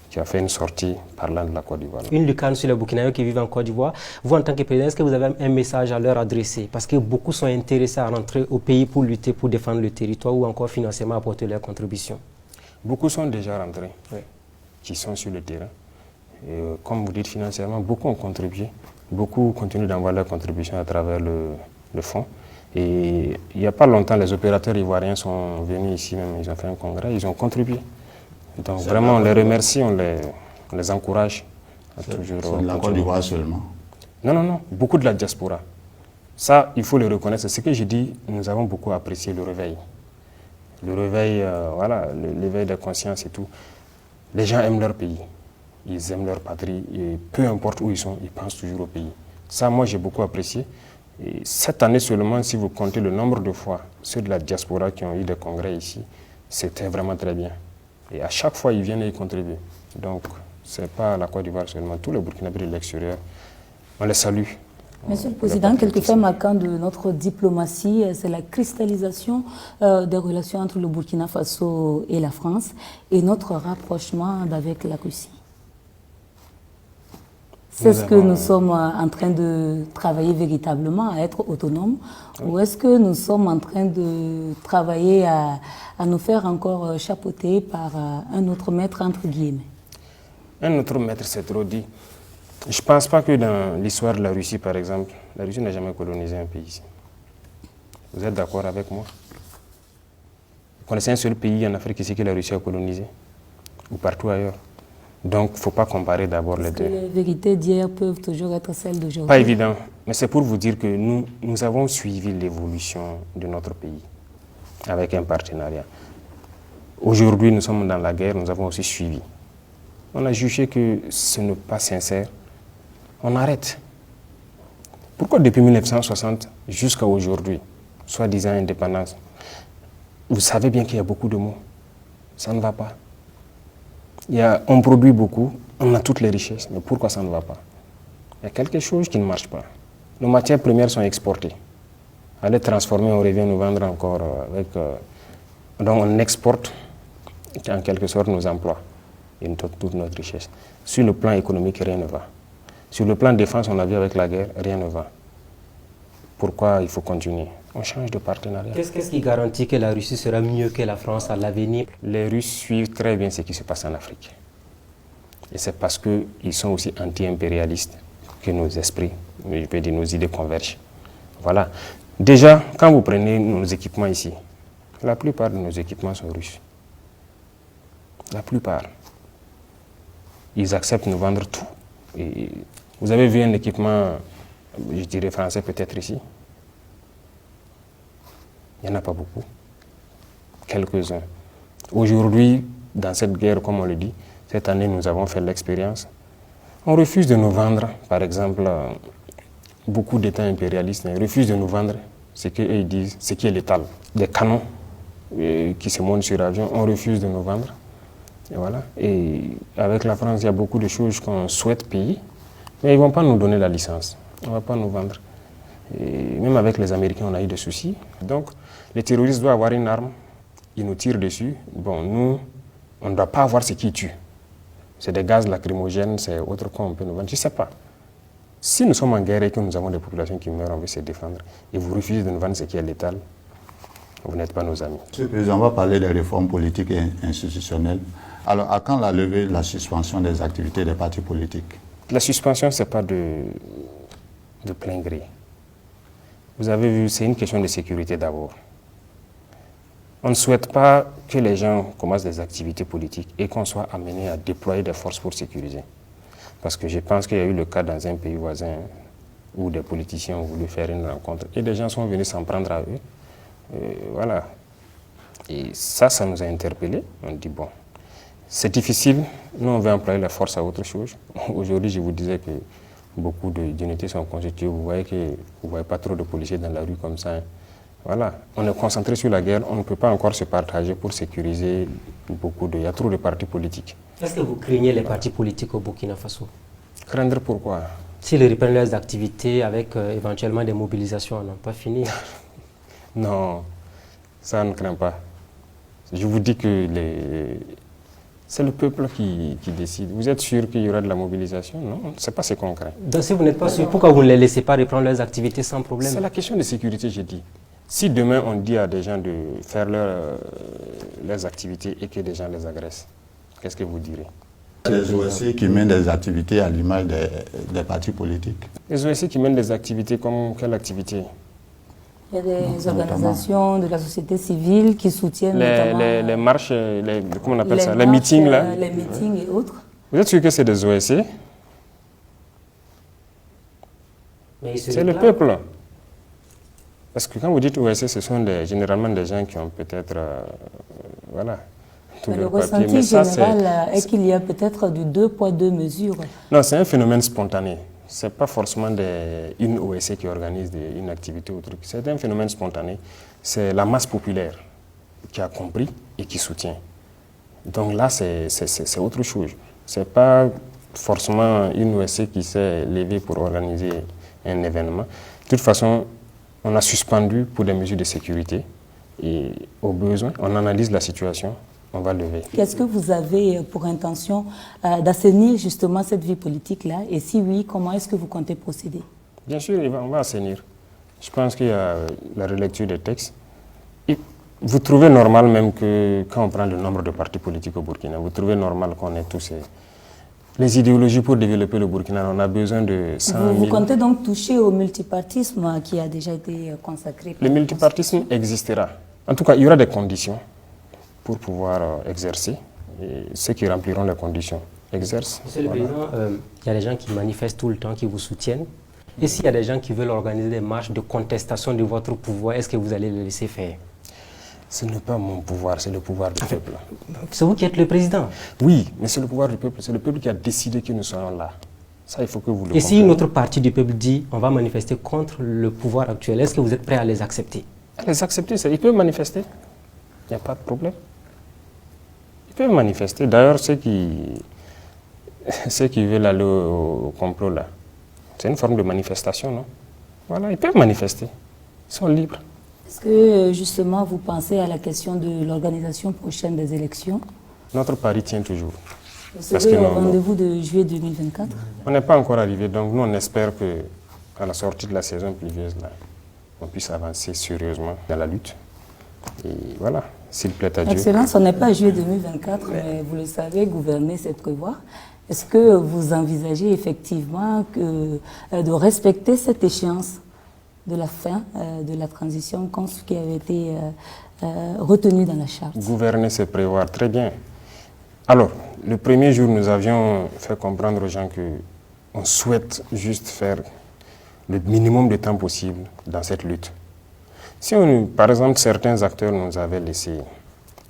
qui a fait une sortie parlant de la Côte d'Ivoire. Une lucane sur les Burkinabés qui vivent en Côte d'Ivoire. Vous, en tant que président, est-ce que vous avez un message à leur adresser? Parce que beaucoup sont intéressés à rentrer au pays pour lutter, pour défendre le territoire ou encore financièrement apporter leur contribution. Beaucoup sont déjà rentrés, qui sont sur le terrain. Et, comme vous dites financièrement, beaucoup ont contribué. Beaucoup continuent d'envoyer leur contribution à travers le fonds. Et il n'y a pas longtemps, les opérateurs ivoiriens sont venus ici même, ils ont fait un congrès, ils ont contribué. Donc vraiment, on les remercie, on les encourage à toujours. C'est de la Côte d'Ivoire seulement? Non, beaucoup de la diaspora. Ça, il faut le reconnaître. C'est ce que j'ai dit, nous avons beaucoup apprécié le réveil. Le réveil, voilà, l'éveil de conscience et tout. Les gens aiment leur pays, ils aiment leur patrie, et peu importe où ils sont, ils pensent toujours au pays. Ça, moi, j'ai beaucoup apprécié. Et cette année seulement, si vous comptez le nombre de fois, ceux de la diaspora qui ont eu des congrès ici, c'était vraiment très bien. Et à chaque fois, ils viennent et ils contribuent. Donc, ce n'est pas la Côte d'Ivoire seulement, tous les Burkinabés de l'extérieur, on les salue. Monsieur le Président, quelque fait marquant de notre diplomatie, c'est la cristallisation des relations entre le Burkina Faso et la France et notre rapprochement avec la Russie. C'est ce que nous sommes en train de travailler véritablement à être autonomes, ou est-ce que nous sommes en train de travailler à nous faire encore chapeauter par un autre maître, entre guillemets? Un autre maître, c'est trop dit. Je ne pense pas que dans l'histoire de la Russie, par exemple, la Russie n'a jamais colonisé un pays ici. Vous êtes d'accord avec moi? Vous connaissez un seul pays en Afrique ici que la Russie a colonisé? Ou partout ailleurs? Donc, il ne faut pas comparer d'abord les deux. Les vérités d'hier peuvent toujours être celles d'aujourd'hui. Pas évident, mais c'est pour vous dire que nous avons suivi l'évolution de notre pays avec un partenariat. Aujourd'hui, nous sommes dans la guerre, nous avons aussi suivi. On a jugé que ce n'est pas sincère. On arrête. Pourquoi depuis 1960 jusqu'à aujourd'hui, soi-disant indépendance, vous savez bien qu'il y a beaucoup de mots. Ça ne va pas. On produit beaucoup, on a toutes les richesses, mais pourquoi ça ne va pas? Il y a quelque chose qui ne marche pas. Nos matières premières sont exportées. À les transformer, on revient nous vendre encore avec... donc on exporte en quelque sorte nos emplois et toute notre richesse. Sur le plan économique, rien ne va. Sur le plan défense, on a vu avec la guerre, rien ne va. Pourquoi il faut continuer? On change de partenariat. Qu'est-ce qui garantit que la Russie sera mieux que la France à l'avenir? Les Russes suivent très bien ce qui se passe en Afrique. Et c'est parce qu'ils sont aussi anti-impérialistes que nos esprits, je peux dire nos idées convergent. Voilà. Déjà, quand vous prenez nos équipements ici, la plupart de nos équipements sont russes. La plupart. Ils acceptent de nous vendre tout. Et vous avez vu un équipement, je dirais français peut-être ici? Il n'y en a pas beaucoup. Quelques-uns. Aujourd'hui, dans cette guerre, comme on le dit, cette année, nous avons fait l'expérience. On refuse de nous vendre, par exemple, beaucoup d'États impérialistes refusent de nous vendre ce qu'ils disent, ce qui est létal. Des canons qui se montent sur l'avion, on refuse de nous vendre. Et voilà. Et avec la France, il y a beaucoup de choses qu'on souhaite payer, mais ils ne vont pas nous donner la licence. On ne va pas nous vendre. Et même avec les Américains, on a eu des soucis. Donc, les terroristes doivent avoir une arme, ils nous tirent dessus. Bon, nous, on ne doit pas avoir ce qui tue. C'est des gaz lacrymogènes, c'est autre qu'on peut nous vendre. Je ne sais pas. Si nous sommes en guerre et que nous avons des populations qui meurent, on veut se défendre, et vous refusez de nous vendre ce qui est létal, vous n'êtes pas nos amis. Monsieur le Président, on va parler des réformes politiques et institutionnelles. Alors, à quand la levée de la suspension des activités des partis politiques? La suspension, ce n'est pas de plein gré. Vous avez vu, c'est une question de sécurité d'abord. On ne souhaite pas que les gens commencent des activités politiques et qu'on soit amené à déployer des forces pour sécuriser. Parce que je pense qu'il y a eu le cas dans un pays voisin où des politiciens ont voulu faire une rencontre et des gens sont venus s'en prendre à eux. Voilà. Et ça nous a interpellés. On dit, bon, c'est difficile, nous on veut employer la force à autre chose. Aujourd'hui, je vous disais que beaucoup d'unités sont constituées. Vous voyez pas trop de policiers dans la rue comme ça. Hein. Voilà, on est concentré sur la guerre, on ne peut pas encore se partager pour sécuriser beaucoup de... Il y a trop de partis politiques. Est-ce que vous craignez les partis politiques au Burkina Faso? Craindre pourquoi? S'ils reprennent leurs activités avec éventuellement des mobilisations, on n'a pas fini. Non, ça ne craint pas. Je vous dis que c'est le peuple qui décide. Vous êtes sûr qu'il y aura de la mobilisation? Non, ce n'est pas ce qu'on craint. Donc si vous n'êtes pas sûr, pourquoi vous ne les laissez pas reprendre leurs activités sans problème? C'est la question de sécurité, j'ai dit. Si demain on dit à des gens de faire leurs activités et que des gens les agressent, qu'est-ce que vous direz? Les OSC qui mènent des activités à l'image des partis politiques. Les OSC qui mènent des activités comme quelle activité? Il y a des organisations de la société civile qui soutiennent les marches, comment on appelle ça? Les marches, meetings là? Les meetings et autres. Vous êtes sûr que c'est des OSC? C'est le peuple. Parce que quand vous dites OSC, ce sont généralement des gens qui ont peut-être, voilà, tout le leur papier. ressenti Mais ça, général est qu'il y a peut-être du 2 poids 2 mesures. Non, c'est un phénomène spontané. Ce n'est pas forcément une OSC qui organise une activité ou truc. C'est un phénomène spontané. C'est la masse populaire qui a compris et qui soutient. Donc là, c'est autre chose. Ce n'est pas forcément une OSC qui s'est levée pour organiser un événement. De toute façon, on a suspendu pour des mesures de sécurité et au besoin, on analyse la situation, on va lever. Est-ce que vous avez pour intention d'assainir justement cette vie politique-là? Et si oui, comment est-ce que vous comptez procéder? Bien sûr, on va assainir. Je pense qu'il y a la relecture des textes. Et vous trouvez normal même que quand on prend le nombre de partis politiques au Burkina, vous trouvez normal qu'on ait tous les idéologies pour développer le Burkina? On a besoin de 100 000. Vous comptez donc toucher au multipartisme qui a déjà été consacré? Le multipartisme existera. En tout cas, il y aura des conditions pour pouvoir exercer. Et ceux qui rempliront les conditions exercent. Monsieur le Président, il y a des gens qui manifestent tout le temps, qui vous soutiennent. Et s'il y a des gens qui veulent organiser des marches de contestation de votre pouvoir, est-ce que vous allez les laisser faire? Ce n'est pas mon pouvoir, c'est le pouvoir du peuple. C'est vous qui êtes le président. Oui, mais c'est le pouvoir du peuple. C'est le peuple qui a décidé que nous soyons là. Ça, il faut que vous le compreniez. Et si une autre partie du peuple dit on va manifester contre le pouvoir actuel, est-ce que vous êtes prêt à les accepter? À les accepter, ils peuvent manifester. Il n'y a pas de problème. Ils peuvent manifester. D'ailleurs, ceux qui veulent aller au complot, là, c'est une forme de manifestation, non? Voilà, ils peuvent manifester. Ils sont libres. Est-ce que justement vous pensez à la question de l'organisation prochaine des élections? Notre pari tient toujours. C'est le rendez-vous de juillet 2024? On n'est pas encore arrivé, donc nous on espère qu'à la sortie de la saison pluvieuse, là, on puisse avancer sérieusement dans la lutte. Et voilà, s'il plaît à Dieu. Excellence, on n'est pas juillet 2024, mais vous le savez, gouverner, c'est prévoir. Est-ce que vous envisagez effectivement de respecter cette échéance de la fin de la transition qui avait été retenue dans la charte? Gouverner, c'est prévoir, très bien. Alors, le premier jour, nous avions fait comprendre aux gens qu'on souhaite juste faire le minimum de temps possible dans cette lutte. Si, par exemple, certains acteurs nous avaient laissé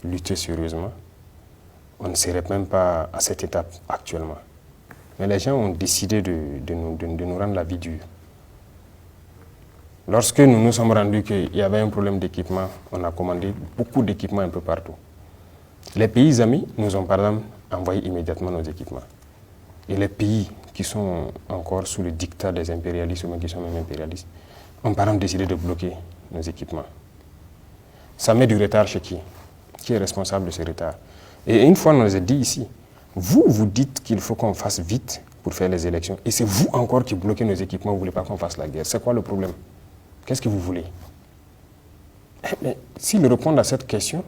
lutter sérieusement, on ne serait même pas à cette étape actuellement. Mais les gens ont décidé de nous rendre la vie dure. Lorsque nous nous sommes rendus qu'il y avait un problème d'équipement, on a commandé beaucoup d'équipements un peu partout. Les pays amis nous ont par exemple envoyé immédiatement nos équipements. Et les pays qui sont encore sous le dictat des impérialistes, ou même qui sont même impérialistes, ont par exemple décidé de bloquer nos équipements. Ça met du retard chez qui? Qui est responsable de ce retard? Et une fois, on nous a dit ici, vous dites qu'il faut qu'on fasse vite pour faire les élections, et c'est vous encore qui bloquez nos équipements, vous ne voulez pas qu'on fasse la guerre. C'est quoi le problème? Qu'est-ce que vous voulez? Mais s'ils répondent à cette question,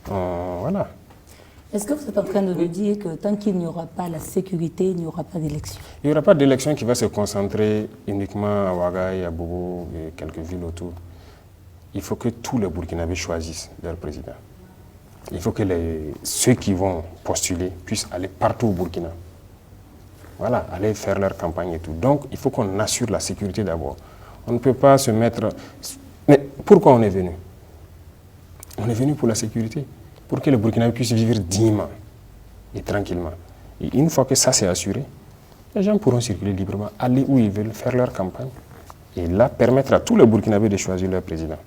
voilà. Est-ce que vous êtes en train de nous dire que tant qu'il n'y aura pas la sécurité, il n'y aura pas d'élection? Il n'y aura pas d'élection qui va se concentrer uniquement à Ouagaï, à Bobo et quelques villes autour. Il faut que tous les Burkinabés choisissent leur président. Il faut que ceux qui vont postuler puissent aller partout au Burkina. Voilà, aller faire leur campagne et tout. Donc, il faut qu'on assure la sécurité d'abord. On ne peut pas se mettre... Mais pourquoi on est venu? On est venu pour la sécurité, pour que les Burkinabés puissent vivre dignement et tranquillement. Et une fois que ça c'est assuré, les gens pourront circuler librement, aller où ils veulent, faire leur campagne. Et là, permettre à tous les Burkinabés de choisir leur président.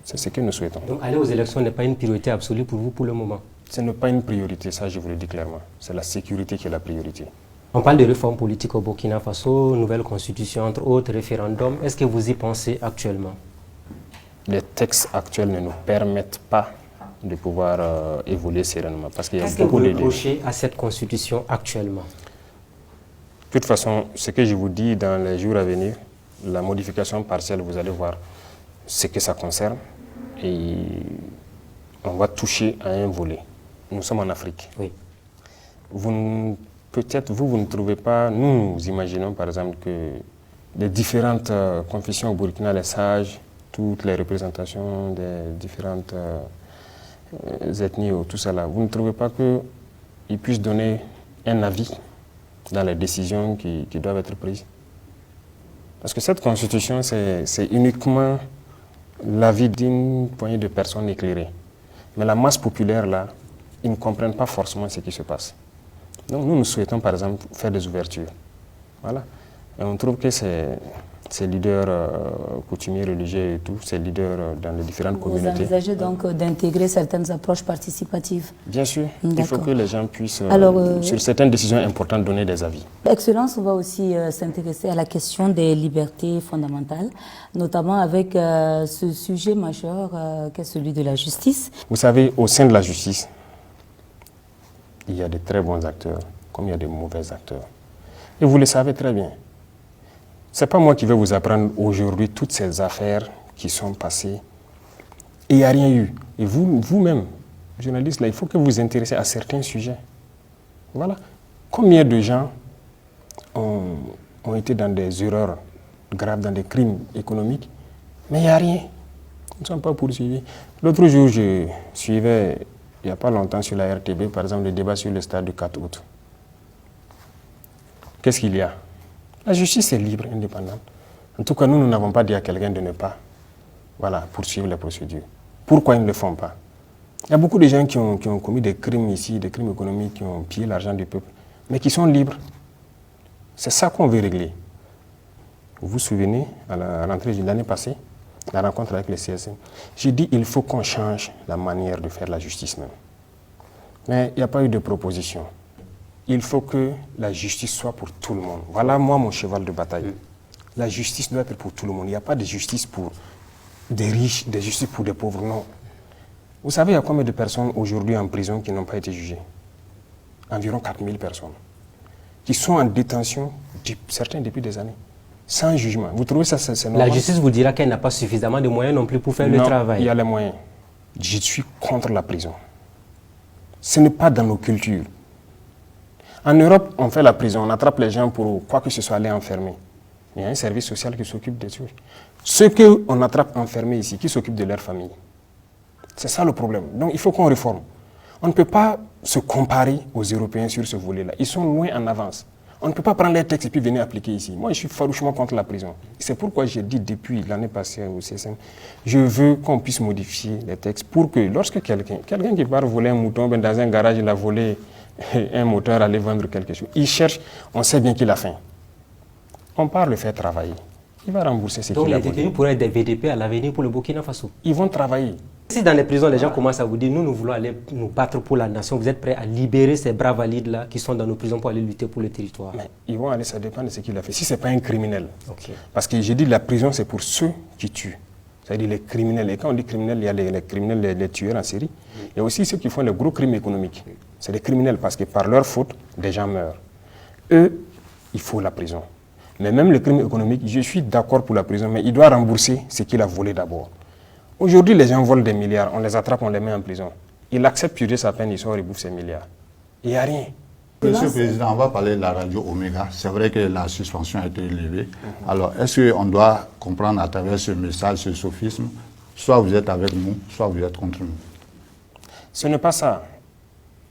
C'est ce que nous souhaitons. Donc aller aux élections n'est pas une priorité absolue pour vous pour le moment? Ce n'est pas une priorité, ça je vous le dis clairement. C'est la sécurité qui est la priorité. On parle de réforme politique au Burkina Faso, nouvelle constitution, entre autres, référendum. Est-ce que vous y pensez actuellement? Les textes actuels ne nous permettent pas de pouvoir évoluer sereinement. Parce qu'il y a Qu'est-ce que vous reprochez à cette constitution actuellement? De toute façon, ce que je vous dis dans les jours à venir, la modification partielle, vous allez voir, ce que ça concerne et on va toucher à un volet. Nous sommes en Afrique. Oui. Peut-être vous ne trouvez pas, nous imaginons par exemple que les différentes confessions au Burkina, les sages, toutes les représentations des différentes ethnies ou tout ça là, vous ne trouvez pas qu'ils puissent donner un avis dans les décisions qui doivent être prises? Parce que cette constitution, c'est uniquement l'avis d'une poignée de personnes éclairées. Mais la masse populaire, là, ils ne comprennent pas forcément ce qui se passe. Donc nous souhaitons, par exemple, faire des ouvertures. Voilà. Et on trouve que ces leaders coutumiers, religieux et tout, ces leaders dans les différentes communautés. Vous envisagez donc d'intégrer certaines approches participatives? Bien sûr. Il faut que les gens puissent, sur certaines décisions importantes, donner des avis. Excellence, on va aussi s'intéresser à la question des libertés fondamentales, notamment avec ce sujet majeur qu'est celui de la justice. Vous savez, au sein de la justice, il y a de très bons acteurs, comme il y a de mauvais acteurs. Et vous le savez très bien. Ce n'est pas moi qui vais vous apprendre aujourd'hui toutes ces affaires qui sont passées. Et il n'y a rien eu. Et vous-même, journalistes, là, il faut que vous vous intéressez à certains sujets. Voilà. Combien de gens ont été dans des erreurs graves, dans des crimes économiques, mais il n'y a rien. Ils ne sont pas poursuivis. L'autre jour, je suivais, il n'y a pas longtemps, sur la RTB, par exemple, le débat sur le stade du 4 août. Qu'est-ce qu'il y a? La justice est libre, indépendante. En tout cas, nous n'avons pas dit à quelqu'un de ne pas poursuivre les procédures. Pourquoi ils ne le font pas? Il y a beaucoup de gens qui ont commis des crimes ici, des crimes économiques, qui ont pillé l'argent du peuple, mais qui sont libres. C'est ça qu'on veut régler. Vous vous souvenez, à la rentrée de l'année passée, la rencontre avec le CSM, j'ai dit qu'il faut qu'on change la manière de faire la justice même. Mais il n'y a pas eu de proposition. Il faut que la justice soit pour tout le monde. Voilà, moi, mon cheval de bataille. La justice doit être pour tout le monde. Il n'y a pas de justice pour des riches, de justice pour des pauvres, non. Vous savez, il y a combien de personnes aujourd'hui en prison qui n'ont pas été jugées? Environ 4000 personnes. Qui sont en détention, certains depuis des années, sans jugement. Vous trouvez ça, c'est normal? La justice vous dira qu'elle n'a pas suffisamment de moyens non plus pour faire le travail. Il y a les moyens. Je suis contre la prison. Ce n'est pas dans nos cultures. En Europe, on fait la prison, on attrape les gens pour quoi que ce soit aller enfermer. Il y a un service social qui s'occupe des trucs. Ceux qu'on attrape enfermés ici, qui s'occupent de leur famille. C'est ça le problème. Donc il faut qu'on réforme. On ne peut pas se comparer aux Européens sur ce volet-là. Ils sont loin en avance. On ne peut pas prendre les textes et puis venir appliquer ici. Moi, je suis farouchement contre la prison. C'est pourquoi j'ai dit depuis l'année passée au CSM, je veux qu'on puisse modifier les textes pour que lorsque quelqu'un qui part voler un mouton, ben dans un garage, il a volé un moteur, aller vendre quelque chose, il cherche, on sait bien qu'il a faim. On part le faire travailler. Il va rembourser ce qu'il a volé. Donc les détenus pourraient être des VDP à l'avenir pour le Burkina Faso. Ils vont travailler. Si dans les prisons, les gens commencent à vous dire, nous voulons aller nous battre pour la nation, vous êtes prêts à libérer ces bras valides-là qui sont dans nos prisons pour aller lutter pour le territoire? Mais ils vont aller, ça dépend de ce qu'il a fait. Si ce n'est pas un criminel. Okay. Parce que j'ai dit la prison, c'est pour ceux qui tuent. C'est-à-dire les criminels. Et quand on dit criminels, il y a les criminels, les tueurs en série. Il y a aussi ceux qui font les gros crimes économiques. C'est des criminels parce que par leur faute, des gens meurent. Eux, il faut la prison. Mais même le crime économique, je suis d'accord pour la prison, mais il doit rembourser ce qu'il a volé d'abord. Aujourd'hui, les gens volent des milliards, on les attrape, on les met en prison. Il accepte purger sa peine, il sort et bouffe ses milliards. Il n'y a rien. Monsieur le Président, on va parler de la radio Omega. C'est vrai que la suspension a été élevée. Alors, est-ce qu'on doit comprendre à travers ce message, ce sophisme, soit vous êtes avec nous, soit vous êtes contre nous? Ce n'est pas ça.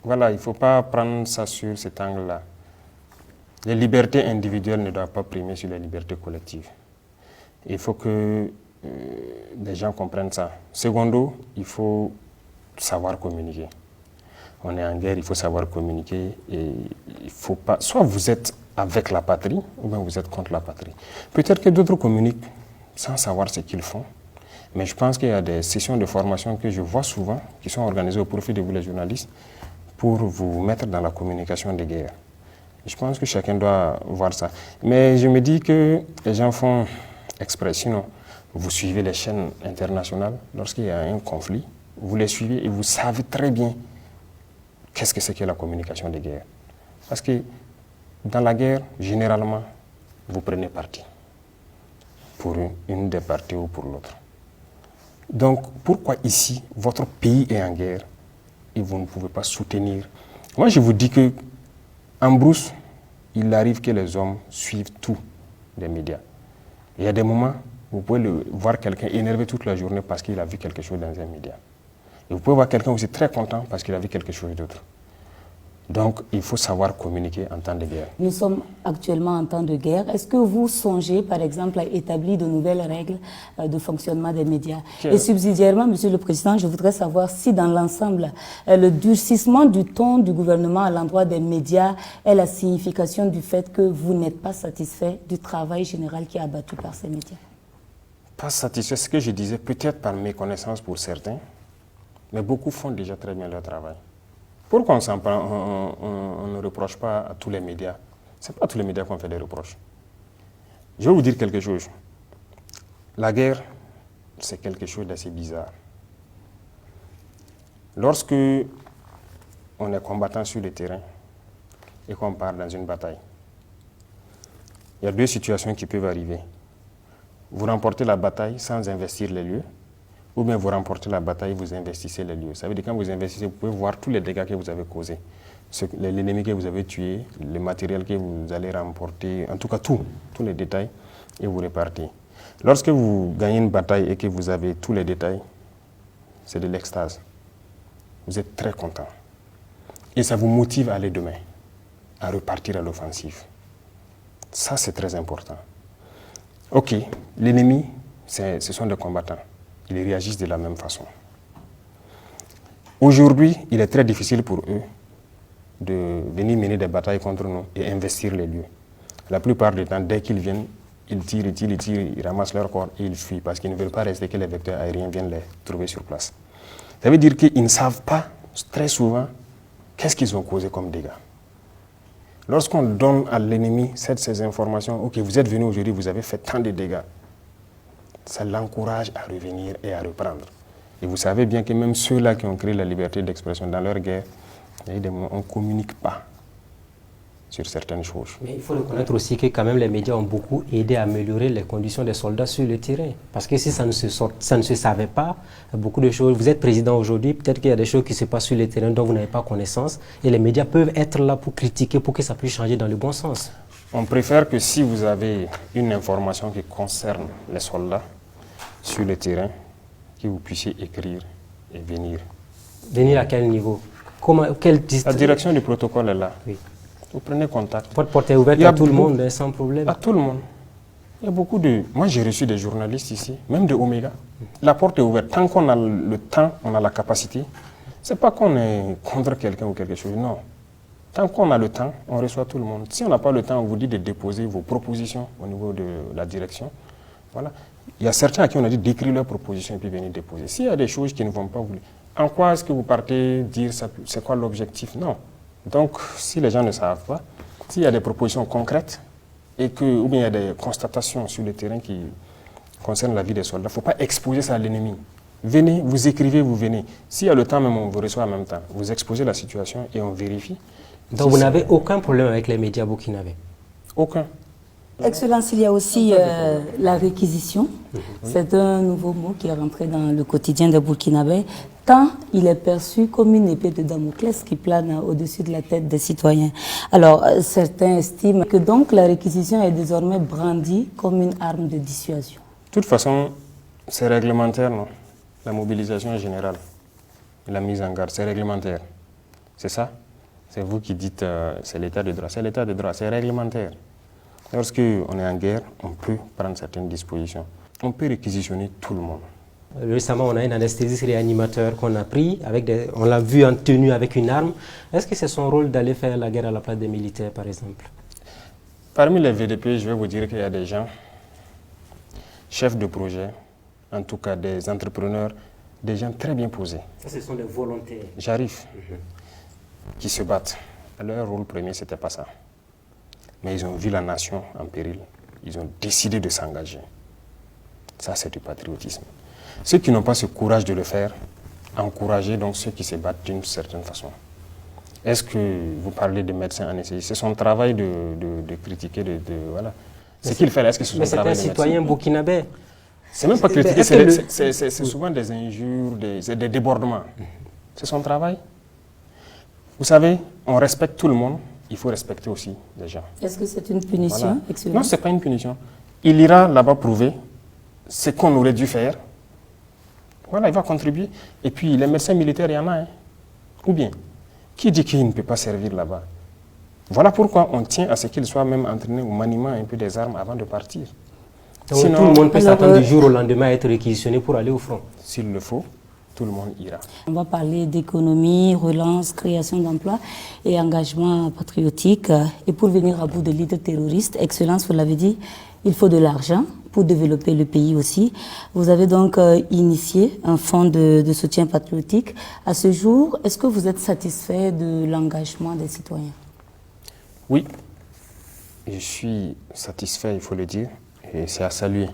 Voilà, il ne faut pas prendre ça sur cet angle-là. Les libertés individuelles ne doivent pas primer sur les libertés collectives. Il faut que les gens comprennent ça. Secondo, il faut savoir communiquer. On est en guerre, il faut savoir communiquer. Et il faut pas, soit vous êtes avec la patrie, ou bien vous êtes contre la patrie. Peut-être que d'autres communiquent sans savoir ce qu'ils font. Mais je pense qu'il y a des sessions de formation que je vois souvent, qui sont organisées au profit de vous les journalistes, pour vous mettre dans la communication des guerres. Je pense que chacun doit voir ça. Mais je me dis que les gens font exprès. Sinon, vous suivez les chaînes internationales, lorsqu'il y a un conflit, vous les suivez et vous savez très bien qu'est-ce que c'est que la communication des guerres. Parce que dans la guerre, généralement, vous prenez parti pour une des parties ou pour l'autre. Donc, pourquoi ici, votre pays est en guerre et vous ne pouvez pas soutenir? Moi, je vous dis que en brousse, il arrive que les hommes suivent tout des médias. Il y a des moments où vous pouvez voir quelqu'un énervé toute la journée parce qu'il a vu quelque chose dans un média. Et vous pouvez voir quelqu'un aussi très content parce qu'il a vu quelque chose d'autre. Donc, il faut savoir communiquer en temps de guerre. Nous sommes actuellement en temps de guerre. Est-ce que vous songez, par exemple, à établir de nouvelles règles de fonctionnement des médias? Et subsidiairement, Monsieur le Président, je voudrais savoir si dans l'ensemble, le durcissement du ton du gouvernement à l'endroit des médias est la signification du fait que vous n'êtes pas satisfait du travail général qui est abattu par ces médias. Pas satisfait, ce que je disais, peut-être par méconnaissance pour certains, mais beaucoup font déjà très bien leur travail. Pourquoi on ne reproche pas à tous les médias? Ce n'est pas à tous les médias qu'on fait des reproches. Je vais vous dire quelque chose. La guerre, c'est quelque chose d'assez bizarre. Lorsque on est combattant sur le terrain et qu'on part dans une bataille, il y a deux situations qui peuvent arriver. Vous remportez la bataille sans investir les lieux, ou bien vous remportez la bataille, vous investissez les lieux. Ça veut dire que quand vous investissez, vous pouvez voir tous les dégâts que vous avez causés. L'ennemi que vous avez tué, le matériel que vous allez remporter, en tout cas tous les détails, et vous repartez. Lorsque vous gagnez une bataille et que vous avez tous les détails, c'est de l'extase. Vous êtes très content. Et ça vous motive à aller demain, à repartir à l'offensive. Ça, c'est très important. Ok, l'ennemi, ce sont des combattants. Ils réagissent de la même façon. Aujourd'hui, il est très difficile pour eux de venir mener des batailles contre nous et investir les lieux. La plupart du temps, dès qu'ils viennent, ils tirent, ils ramassent leur corps et ils fuient parce qu'ils ne veulent pas rester que les vecteurs aériens viennent les trouver sur place. Ça veut dire qu'ils ne savent pas très souvent qu'est-ce qu'ils ont causé comme dégâts. Lorsqu'on donne à l'ennemi ces informations, ok, vous êtes venu aujourd'hui, vous avez fait tant de dégâts, ça l'encourage à revenir et à reprendre. Et vous savez bien que même ceux-là qui ont créé la liberté d'expression dans leur guerre, il y a des moments où on ne communique pas sur certaines choses. Mais il faut reconnaître aussi que quand même les médias ont beaucoup aidé à améliorer les conditions des soldats sur le terrain. Parce que si ça ne se savait pas, beaucoup de choses, vous êtes président aujourd'hui, peut-être qu'il y a des choses qui se passent sur le terrain dont vous n'avez pas connaissance, et les médias peuvent être là pour critiquer, pour que ça puisse changer dans le bon sens. On préfère que si vous avez une information qui concerne les soldats sur le terrain, que vous puissiez écrire et venir. Venir à quel niveau? La direction du protocole est là. Oui. Vous prenez contact. Votre porte est ouverte à tout le monde, sans problème. À tout le monde. Il y a beaucoup de... Moi, j'ai reçu des journalistes ici, même de Omega. La porte est ouverte. Tant qu'on a le temps, on a la capacité. Ce n'est pas qu'on est contre quelqu'un ou quelque chose, non. Tant qu'on a le temps, on reçoit tout le monde. Si on n'a pas le temps, on vous dit de déposer vos propositions au niveau de la direction. Voilà. Il y a certains à qui on a dit d'écrire leurs propositions et puis venir déposer. S'il y a des choses qui ne vont pas, vous... En quoi est-ce que vous partez dire c'est quoi l'objectif? Non. Donc, si les gens ne savent pas, s'il y a des propositions concrètes et que, ou bien il y a des constatations sur le terrain qui concernent la vie des soldats, il ne faut pas exposer ça à l'ennemi. Venez, vous écrivez, vous venez. S'il y a le temps, même on vous reçoit en même temps. Vous exposez la situation et on vérifie. Donc, vous n'avez aucun problème avec les médias burkinabés? Aucun. Excellence, il y a aussi la réquisition. C'est un nouveau mot qui est rentré dans le quotidien des Burkinabés, tant il est perçu comme une épée de Damoclès qui plane au-dessus de la tête des citoyens. Alors, certains estiment que donc la réquisition est désormais brandie comme une arme de dissuasion. De toute façon, c'est réglementaire, non? La mobilisation générale, la mise en garde, c'est réglementaire. C'est ça? C'est vous qui dites c'est l'état de droit. C'est l'état de droit, c'est réglementaire. Lorsqu'on est en guerre, on peut prendre certaines dispositions. On peut réquisitionner tout le monde. Récemment, on a un anesthésiste réanimateur qu'on a pris, on l'a vu en tenue avec une arme. Est-ce que c'est son rôle d'aller faire la guerre à la place des militaires, par exemple? Parmi les VDP, je vais vous dire qu'il y a des gens, chefs de projet, en tout cas des entrepreneurs, des gens très bien posés. Ça, ce sont des volontaires. J'arrive, qui se battent. Leur rôle premier, ce n'était pas ça. Mais ils ont vu la nation en péril. Ils ont décidé de s'engager. Ça, c'est du patriotisme. Ceux qui n'ont pas ce courage de le faire, encouragez donc ceux qui se battent d'une certaine façon. Est-ce que vous parlez de médecins anesthésistes? C'est son travail de critiquer, voilà. Ce qu'il fait là, est-ce que c'est son travail de médecin? Mais c'est un citoyen burkinabé. C'est même pas critiquer, c'est souvent des injures, des débordements. C'est son travail. Vous savez, on respecte tout le monde, il faut respecter aussi les gens. Est-ce que c'est une punition, Voilà. Non, ce n'est pas une punition. Il ira là-bas prouver ce qu'on aurait dû faire. Voilà, il va contribuer. Et puis, les médecins militaires, il y en a. Hein. Ou bien, qui dit qu'il ne peut pas servir là-bas? Voilà pourquoi on tient à ce qu'il soit même entraîné au maniement un peu des armes avant de partir. Donc, sinon, tout le monde peut s'attendre du jour au lendemain à être réquisitionné pour aller au front. S'il le faut, tout le monde ira. On va parler d'économie, relance, création d'emplois et engagement patriotique. Et pour venir à bout de leaders terroristes, Excellence, vous l'avez dit, il faut de l'argent pour développer le pays aussi. Vous avez donc initié un fonds de soutien patriotique. À ce jour, est-ce que vous êtes satisfait de l'engagement des citoyens? Oui, je suis satisfait, il faut le dire, et c'est à saluer.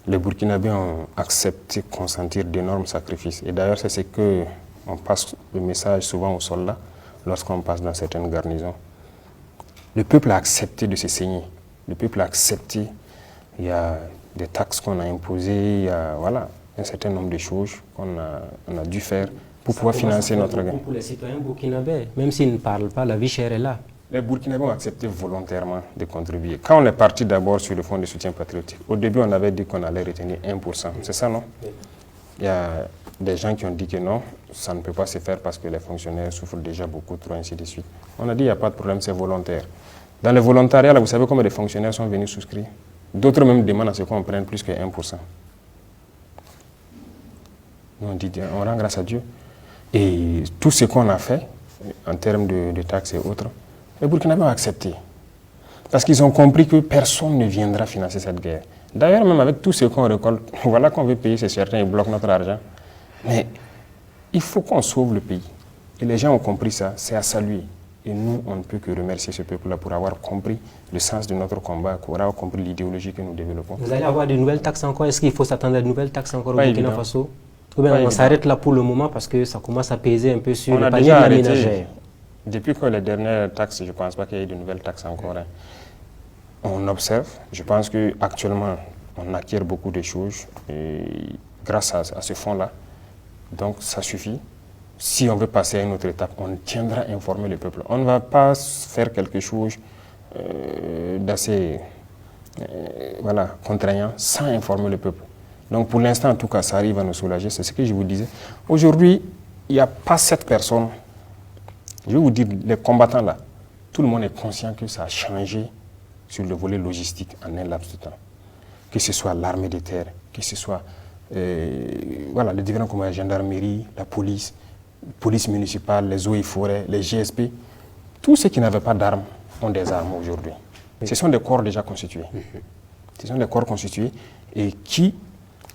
Les Burkinabés ont accepté de consentir d'énormes sacrifices. Et d'ailleurs, c'est ce que on passe le message souvent aux soldats lorsqu'on passe dans certaines garnisons. Le peuple a accepté de se saigner. Le peuple a accepté. Il y a des taxes qu'on a imposées, il y a un certain nombre de choses qu'on a dû faire pour pouvoir financer notre gain. Pour les citoyens burkinabés, même s'ils ne parlent pas, la vie chère est là. Les Burkinabés ont accepté volontairement de contribuer. Quand on est parti d'abord sur le fonds de soutien patriotique, au début on avait dit qu'on allait retenir 1%. C'est ça, non? Oui. Il y a des gens qui ont dit que non, ça ne peut pas se faire parce que les fonctionnaires souffrent déjà beaucoup trop, ainsi de suite. On a dit il n'y a pas de problème, c'est volontaire. Dans le volontariat, là, vous savez combien de fonctionnaires sont venus souscrire? D'autres même demandent à ce qu'on prenne plus que 1%. Nous on dit, on rend grâce à Dieu. Et tout ce qu'on a fait, en termes de taxes et autres, les Burkinabés ont accepté. Parce qu'ils ont compris que personne ne viendra financer cette guerre. D'ailleurs, même avec tout ce qu'on récolte, voilà qu'on veut payer, c'est certain, ils bloquent notre argent. Mais il faut qu'on sauve le pays. Et les gens ont compris ça, c'est à saluer. Et nous, on ne peut que remercier ce peuple-là pour avoir compris le sens de notre combat, pour avoir compris l'idéologie que nous développons. Vous allez avoir de nouvelles taxes encore? Est-ce qu'il faut s'attendre à de nouvelles taxes encore au Burkina Faso? Ou bien on s'arrête là pour le moment parce que ça commence à peser un peu sur le panier de la ménagère. Depuis que les dernières taxes, je ne pense pas qu'il y ait de nouvelles taxes encore. Hein. On observe. Je pense qu'actuellement, on acquiert beaucoup de choses grâce à ce fonds-là. Donc, ça suffit. Si on veut passer à une autre étape, on tiendra à informer le peuple. On ne va pas faire quelque chose d'assez contraignant sans informer le peuple. Donc, pour l'instant, en tout cas, ça arrive à nous soulager. C'est ce que je vous disais. Aujourd'hui, il n'y a pas 7 personnes. Je vais vous dire, les combattants là, tout le monde est conscient que ça a changé sur le volet logistique en un laps de temps. Que ce soit l'armée de terre, que ce soit les différents combats, la gendarmerie, la police municipale, les eaux et forêts, les GSP. Tous ceux qui n'avaient pas d'armes ont des armes aujourd'hui. Ce sont des corps déjà constitués. Ce sont des corps constitués et qui,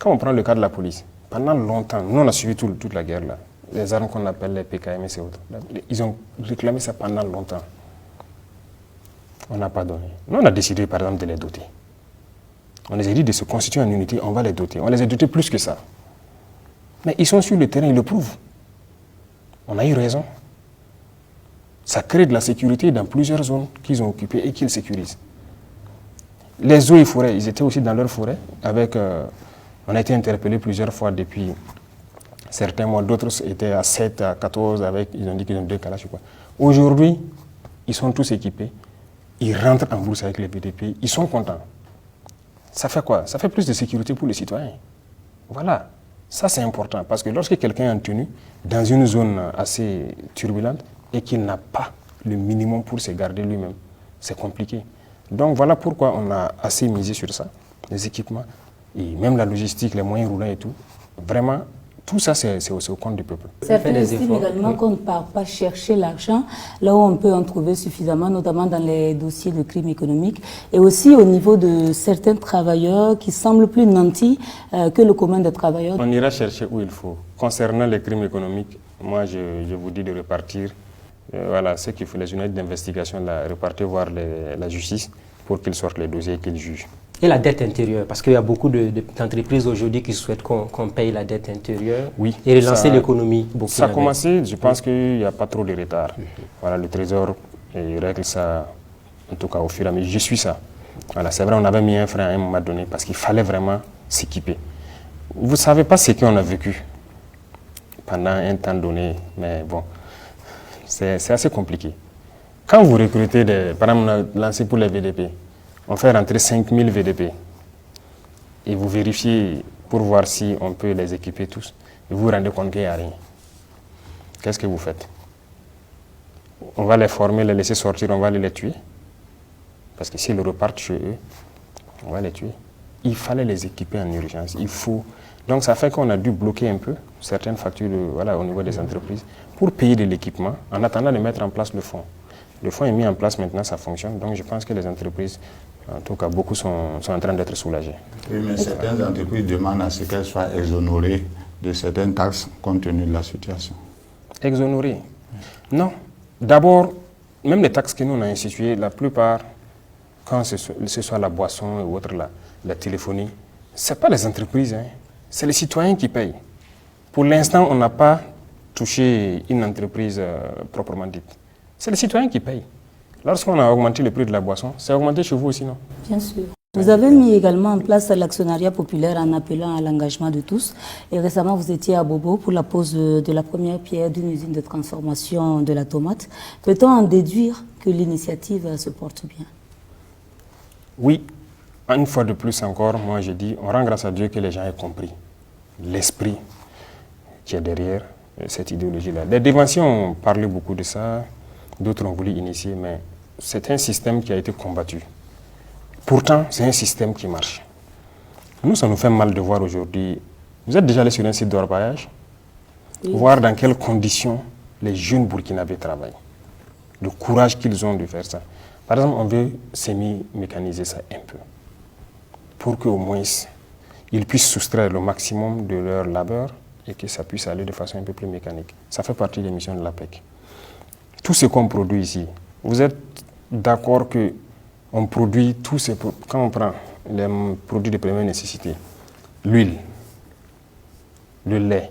quand on prend le cas de la police, pendant longtemps, nous on a suivi toute la guerre là, les armes qu'on appelle les PKMS et autres. Ils ont réclamé ça pendant longtemps. On n'a pas donné. Nous, on a décidé, par exemple, de les doter. On les a dit de se constituer en unité, on va les doter. On les a dotés plus que ça. Mais ils sont sur le terrain, ils le prouvent. On a eu raison. Ça crée de la sécurité dans plusieurs zones qu'ils ont occupées et qu'ils sécurisent. Les eaux et forêts, ils étaient aussi dans leur forêt. On a été interpellés plusieurs fois depuis certains mois, d'autres étaient à 7, à 14, ils ont dit qu'ils ont 2 Kalachnikovs. Aujourd'hui, ils sont tous équipés, ils rentrent en bourse avec les BDP, ils sont contents. Ça fait quoi? Ça fait plus de sécurité pour les citoyens. Voilà, ça c'est important, parce que lorsque quelqu'un est en tenue dans une zone assez turbulente et qu'il n'a pas le minimum pour se garder lui-même, c'est compliqué. Donc voilà pourquoi on a assez misé sur ça, les équipements, et même la logistique, les moyens roulants et tout. Vraiment, tout ça, c'est au compte du peuple. Certains estiment également qu'on ne part pas chercher l'argent là où on peut en trouver suffisamment, notamment dans les dossiers de crimes économiques, et aussi au niveau de certains travailleurs qui semblent plus nantis que le commun des travailleurs. On ira chercher où il faut. Concernant les crimes économiques, moi, je vous dis de repartir. Ceux qui font les unités d'investigation, repartir voir la justice pour qu'ils sortent les dossiers et qu'ils jugent. Et la dette intérieure, parce qu'il y a beaucoup d'entreprises aujourd'hui qui souhaitent qu'on paye la dette intérieure et relancer l'économie. Ça a commencé, je pense qu'il n'y a pas trop de retard. Voilà, le Trésor règle ça, en tout cas au fur et à mesure. Je suis ça. Voilà, c'est vrai, on avait mis un frein à un moment donné parce qu'il fallait vraiment s'équiper. Vous ne savez pas ce qu'on a vécu pendant un temps donné, mais bon, c'est assez compliqué. Quand vous recrutez, par exemple, on a lancé pour les VDP, on fait rentrer 5000 VDP et vous vérifiez pour voir si on peut les équiper tous et vous vous rendez compte qu'il n'y a rien. Qu'est-ce que vous faites? On va les former, les laisser sortir, on va les tuer. Parce que s'ils repartent chez eux, on va les tuer. Il fallait les équiper en urgence. Donc ça fait qu'on a dû bloquer un peu certaines factures au niveau des entreprises pour payer de l'équipement en attendant de mettre en place le fonds. Le fonds est mis en place maintenant, ça fonctionne. Donc je pense que les entreprises, en tout cas beaucoup, sont en train d'être soulagées. Oui, mais certaines entreprises demandent à ce qu'elles soient exonérées de certaines taxes compte tenu de la situation. Exonérées? Non. D'abord, même les taxes que nous on a instituées, la plupart, quand ce soit la boisson ou autre, la téléphonie, ce n'est pas les entreprises, hein. C'est les citoyens qui payent. Pour l'instant, on n'a pas touché une entreprise proprement dite. C'est les citoyens qui payent. Lorsqu'on a augmenté le prix de la boisson, c'est augmenté chez vous aussi, non? Bien sûr. Vous avez mis également en place l'actionnariat populaire en appelant à l'engagement de tous. Et récemment, vous étiez à Bobo pour la pose de la première pierre d'une usine de transformation de la tomate. Peut-on en déduire que l'initiative se porte bien? Oui. Une fois de plus encore, moi je dis, on rend grâce à Dieu que les gens aient compris l'esprit qui est derrière cette idéologie-là. Les dévanciers ont parlé beaucoup de ça, d'autres ont voulu initier, mais c'est un système qui a été combattu. Pourtant, c'est un système qui marche. Nous, ça nous fait mal de voir aujourd'hui. Vous êtes déjà allé sur un site d'orpaillage, voir dans quelles conditions les jeunes Burkinabés travaillent. Le courage qu'ils ont de faire ça. Par exemple, on veut semi-mécaniser ça un peu, pour qu'au moins ils puissent soustraire le maximum de leur labeur et que ça puisse aller de façon un peu plus mécanique. Ça fait partie des missions de l'APEC. Tout ce qu'on produit ici, vous êtes d'accord qu'on produit tout ce... Quand on prend les produits de première nécessité, l'huile, le lait,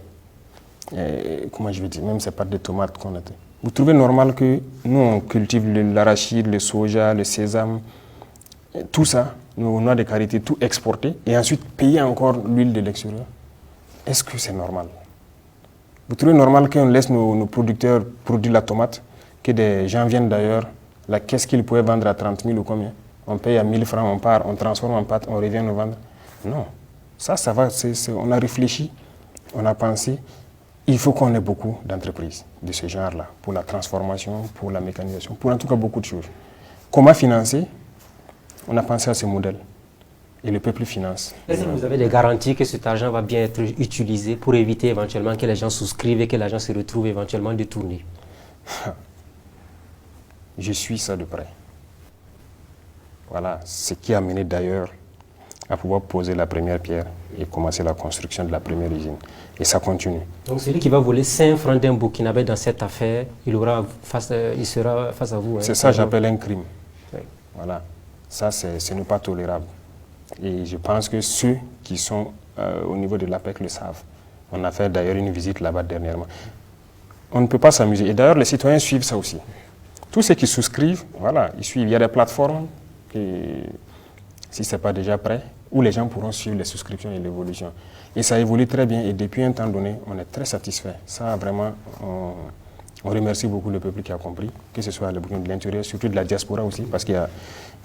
comment je vais dire, même ces pâtes de tomates qu'on a. Vous trouvez normal que nous, on cultive l'arachide, le soja, le sésame, tout ça, nos noix de karité, tout exporté, et ensuite payer encore l'huile de l'extérieur? Est-ce que c'est normal? Vous trouvez normal qu'on laisse nos producteurs produire la tomate, que des gens viennent d'ailleurs, la caisse qu'ils pouvaient vendre à 30 000 ou combien? On paye à 1000 francs, on part, on transforme en pâte, on revient nous vendre. Non. Ça va, on a réfléchi, on a pensé. Il faut qu'on ait beaucoup d'entreprises de ce genre-là, pour la transformation, pour la mécanisation, pour en tout cas beaucoup de choses. Comment financer? On a pensé à ce modèle. Et le peuple finance. Est-ce que vous avez des garanties que cet argent va bien être utilisé pour éviter éventuellement que les gens souscrivent et que l'argent se retrouve éventuellement détourné? Je suis ça de près. Voilà, ce qui a mené d'ailleurs à pouvoir poser la première pierre et commencer la construction de la première usine. Et ça continue. Donc celui qui va voler 5 francs d'un Burkinabé dans cette affaire, il sera face à vous. C'est ça que j'appelle un crime. Oui. Voilà. Ça, ce n'est pas tolérable. Et je pense que ceux qui sont au niveau de l'APEC le savent. On a fait d'ailleurs une visite là-bas dernièrement. On ne peut pas s'amuser. Et d'ailleurs, les citoyens suivent ça aussi. Tous ceux qui souscrivent, voilà, ils suivent. Il y a des plateformes, si ce n'est pas déjà prêt, où les gens pourront suivre les souscriptions et l'évolution. Et ça évolue très bien. Et depuis un temps donné, on est très satisfait. Ça, vraiment, on remercie beaucoup le peuple qui a compris, que ce soit le Burkina de l'intérieur, surtout de la diaspora aussi, parce qu'il y a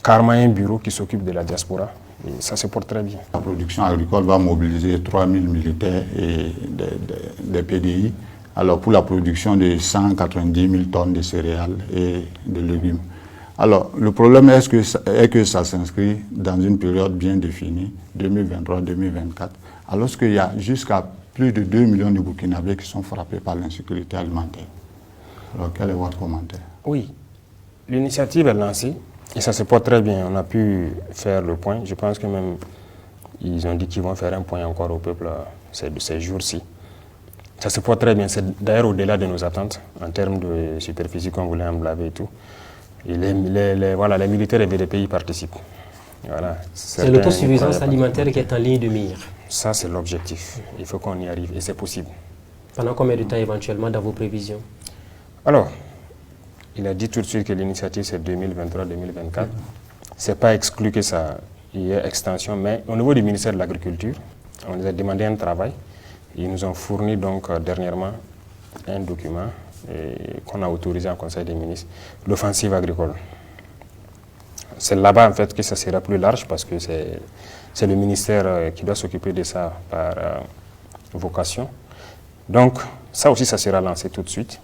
carrément un bureau qui s'occupe de la diaspora. Et ça se porte très bien. La production agricole va mobiliser 3000 militaires et des PDI, alors pour la production de 190 000 tonnes de céréales et de légumes. Alors, le problème est que ça s'inscrit dans une période bien définie, 2023-2024, alors qu'il y a jusqu'à plus de 2 millions de Burkinabés qui sont frappés par l'insécurité alimentaire. Alors, quel est votre commentaire? Oui, l'initiative est lancée et ça se porte très bien. On a pu faire le point. Je pense que même ils ont dit qu'ils vont faire un point encore au peuple ces jours-ci. Ça se porte très bien. C'est d'ailleurs au-delà de nos attentes en termes de superficie qu'on voulait emblaver et tout. Et les militaires et les pays participent. Voilà. C'est l'autosuffisance alimentaire qui est en ligne de mire. Ça, c'est l'objectif. Il faut qu'on y arrive et c'est possible. Pendant combien de temps éventuellement dans vos prévisions? Alors, il a dit tout de suite que l'initiative c'est 2023-2024. Ce n'est pas exclu que ça il y a extension, mais au niveau du ministère de l'Agriculture, on nous a demandé un travail. Ils nous ont fourni donc dernièrement un document qu'on a autorisé en Conseil des ministres, l'offensive agricole. C'est là-bas en fait que ça sera plus large parce que c'est le ministère qui doit s'occuper de ça par vocation. Donc ça aussi, ça sera lancé tout de suite.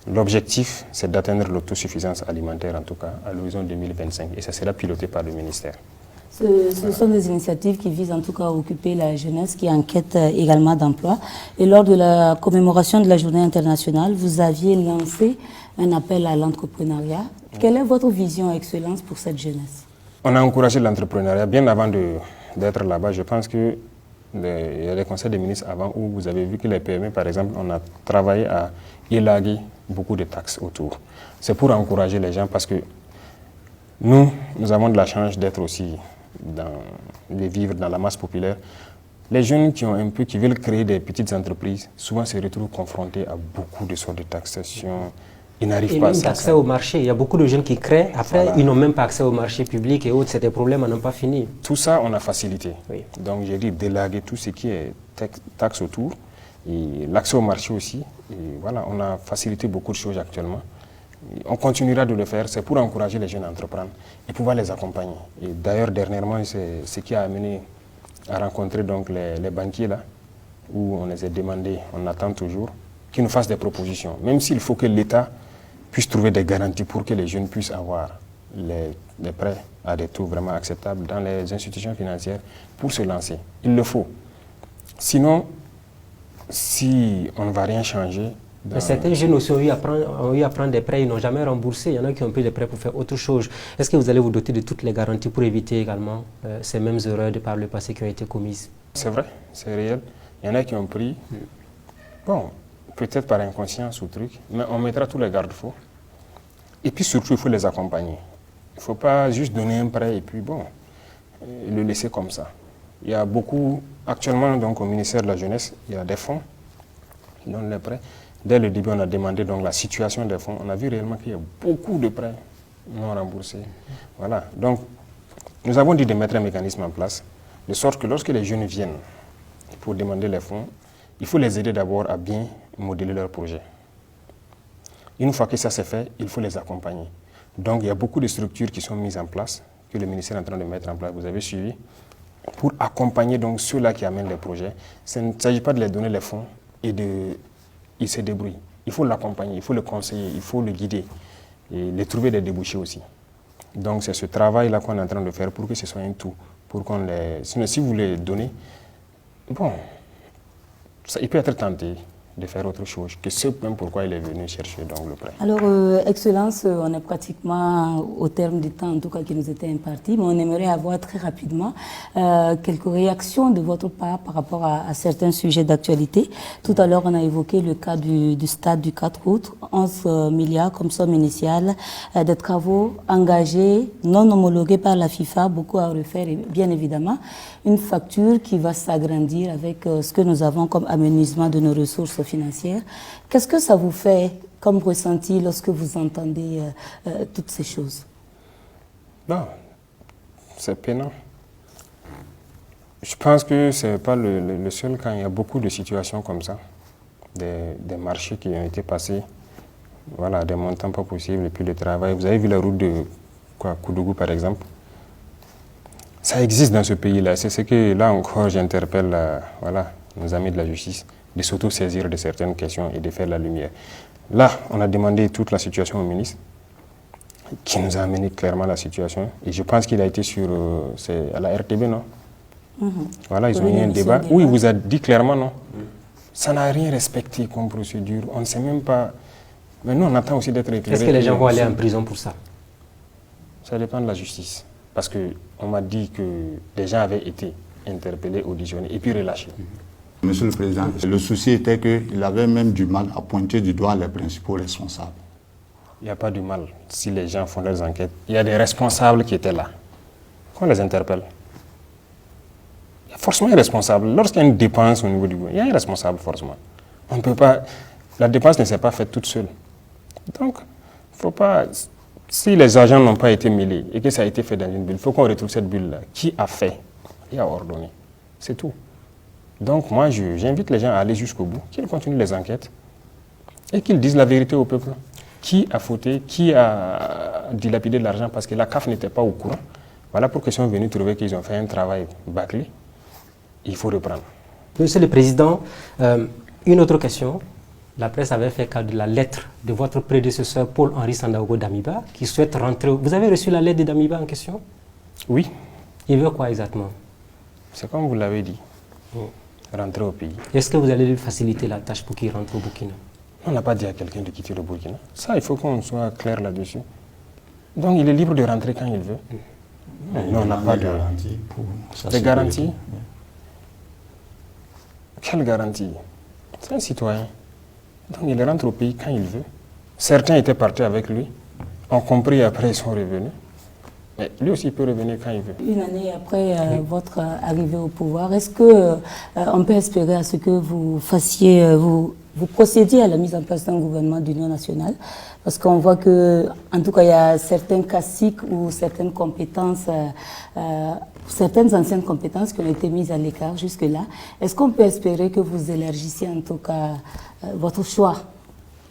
L'objectif, c'est d'atteindre l'autosuffisance alimentaire, en tout cas, à l'horizon 2025. Et ça sera piloté par le ministère. Ce sont des initiatives qui visent en tout cas à occuper la jeunesse, qui enquête également d'emploi. Et lors de la commémoration de la Journée internationale, vous aviez lancé un appel à l'entrepreneuriat. Quelle est votre vision, Excellence, pour cette jeunesse? On a encouragé l'entrepreneuriat bien avant d'être là-bas. Je pense qu'il y a des conseils des ministres avant où vous avez vu que les PME, par exemple, on a travaillé à élaguer beaucoup de taxes autour. C'est pour encourager les gens parce que nous avons de la chance d'être aussi de vivre dans la masse populaire. Les jeunes qui veulent créer des petites entreprises, souvent se retrouvent confrontés à beaucoup de sortes de taxations. Ils n'arrivent pas à ça. Accès au marché. Il y a beaucoup de jeunes qui créent. Après, voilà, ils n'ont même pas accès au marché public et autres. C'est des problèmes à n'en pas finir. Tout ça, on a facilité. Oui. Donc, j'ai dit d'élaguer tout ce qui est taxe autour. Et l'accès au marché aussi. Et voilà, on a facilité beaucoup de choses actuellement. Et on continuera de le faire. C'est pour encourager les jeunes à entreprendre et pouvoir les accompagner. Et d'ailleurs, dernièrement, c'est ce qui a amené à rencontrer donc les banquiers là, où on les a demandé, on attend toujours, qu'ils nous fassent des propositions. Même s'il faut que l'État puisse trouver des garanties pour que les jeunes puissent avoir les prêts à des taux vraiment acceptables dans les institutions financières pour se lancer. Il le faut. Sinon, si on ne va rien changer... Mais certains jeunes aussi ont eu à prendre des prêts, ils n'ont jamais remboursé. Il y en a qui ont pris des prêts pour faire autre chose. Est-ce que vous allez vous doter de toutes les garanties pour éviter également ces mêmes erreurs de par le passé qui ont été commises? C'est vrai, c'est réel. Il y en a qui ont pris, bon, peut-être par inconscience ou truc, mais on mettra tous les garde-fous. Et puis surtout, il faut les accompagner. Il ne faut pas juste donner un prêt et puis bon, le laisser comme ça. Il y a beaucoup, actuellement donc au ministère de la Jeunesse, il y a des fonds qui donnent les prêts. Dès le début, on a demandé donc la situation des fonds. On a vu réellement qu'il y a beaucoup de prêts non remboursés. Voilà. Donc, nous avons dit de mettre un mécanisme en place, de sorte que lorsque les jeunes viennent pour demander les fonds, il faut les aider d'abord à bien modeler leur projet. Une fois que ça c'est fait, il faut les accompagner. Donc, il y a beaucoup de structures qui sont mises en place, que le ministère est en train de mettre en place, vous avez suivi, pour accompagner donc ceux-là qui amènent les projets. Il ne s'agit pas de les donner les fonds et il se débrouille. Il faut l'accompagner, il faut le conseiller, il faut le guider et les trouver des débouchés aussi. Donc c'est ce travail-là qu'on est en train de faire pour que ce soit un tout. Pour qu'on les... Sinon, si vous les donnez, bon, ça, il peut être tenté de faire autre chose que ce même pourquoi il est venu chercher donc le prêt. Alors, Excellence, on est pratiquement au terme du temps en tout cas qui nous était imparti, mais on aimerait avoir très rapidement quelques réactions de votre part par rapport à certains sujets d'actualité. Tout à l'heure, on a évoqué le cas du stade du 4 août, 11 milliards comme somme initiale, des travaux engagés, non homologués par la FIFA, beaucoup à refaire et bien évidemment une facture qui va s'agrandir avec ce que nous avons comme amenuisement de nos ressources financières. Qu'est-ce que ça vous fait comme ressenti lorsque vous entendez toutes ces choses? Non, c'est peinant. Je pense que ce n'est pas le seul cas. Il y a beaucoup de situations comme ça, des marchés qui ont été passés, voilà, des montants pas possibles, et puis le travail. Vous avez vu la route de Koudougou, par exemple. Ça existe dans ce pays-là. C'est ce que, là encore, j'interpelle voilà, nos amis de la justice, de s'auto-saisir de certaines questions et de faire la lumière. Là, on a demandé toute la situation au ministre, qui nous a amené clairement la situation. Et je pense qu'il a été c'est à la RTB, non? Voilà, ils ont eu un débat où il vous a dit clairement non. Ça n'a rien respecté comme procédure. On ne sait même pas. Mais nous, on attend aussi d'être éclairés. Est-ce que les gens vont aller en prison pour ça? Ça dépend de la justice. Parce qu'on m'a dit que les gens avaient été interpellés, auditionnés et puis relâchés. Monsieur le Président, le souci était qu'il avait même du mal à pointer du doigt les principaux responsables. Il n'y a pas de mal si les gens font leurs enquêtes. Il y a des responsables qui étaient là. Qu'on les interpelle. Il y a forcément un responsable. Lorsqu'il y a une dépense au niveau du gouvernement, il y a un responsable forcément. On ne peut pas... La dépense ne s'est pas faite toute seule. Donc, il ne faut pas... Si les agents n'ont pas été mêlés et que ça a été fait dans une bulle, il faut qu'on retrouve cette bulle-là. Qui a fait et a ordonné? C'est tout. Donc moi, j'invite les gens à aller jusqu'au bout, qu'ils continuent les enquêtes et qu'ils disent la vérité au peuple. Qui a fauté, qui a dilapidé de l'argent parce que la CAF n'était pas au courant. Voilà pourquoi ils sont venus trouver qu'ils ont fait un travail bâclé. Il faut reprendre. Monsieur le Président, une autre question. La presse avait fait cas de la lettre de votre prédécesseur Paul-Henri Sandaogo Damiba qui souhaite rentrer. Vous avez reçu la lettre de Damiba en question? Oui. Il veut quoi exactement? C'est comme vous l'avez dit. Rentrer au pays. Est-ce que vous allez lui faciliter la tâche pour qu'il rentre au Burkina? On n'a pas dit à quelqu'un de quitter le Burkina. Ça, il faut qu'on soit clair là-dessus. Donc, il est libre de rentrer quand il veut. Nous, on n'a pas de garantie. Des garanties? Quelle garantie? C'est un citoyen. Donc, il rentre au pays quand il veut. Certains étaient partis avec lui, ont compris après ils sont revenus. Mais lui aussi, il peut revenir quand il veut. Une année après votre arrivée au pouvoir, est-ce qu'on peut espérer à ce que vous fassiez, vous procédiez à la mise en place d'un gouvernement d'union nationale? Parce qu'on voit que, en tout cas, il y a certains caciques ou certaines compétences, certaines anciennes compétences qui ont été mises à l'écart jusque-là. Est-ce qu'on peut espérer que vous élargissiez en tout cas votre choix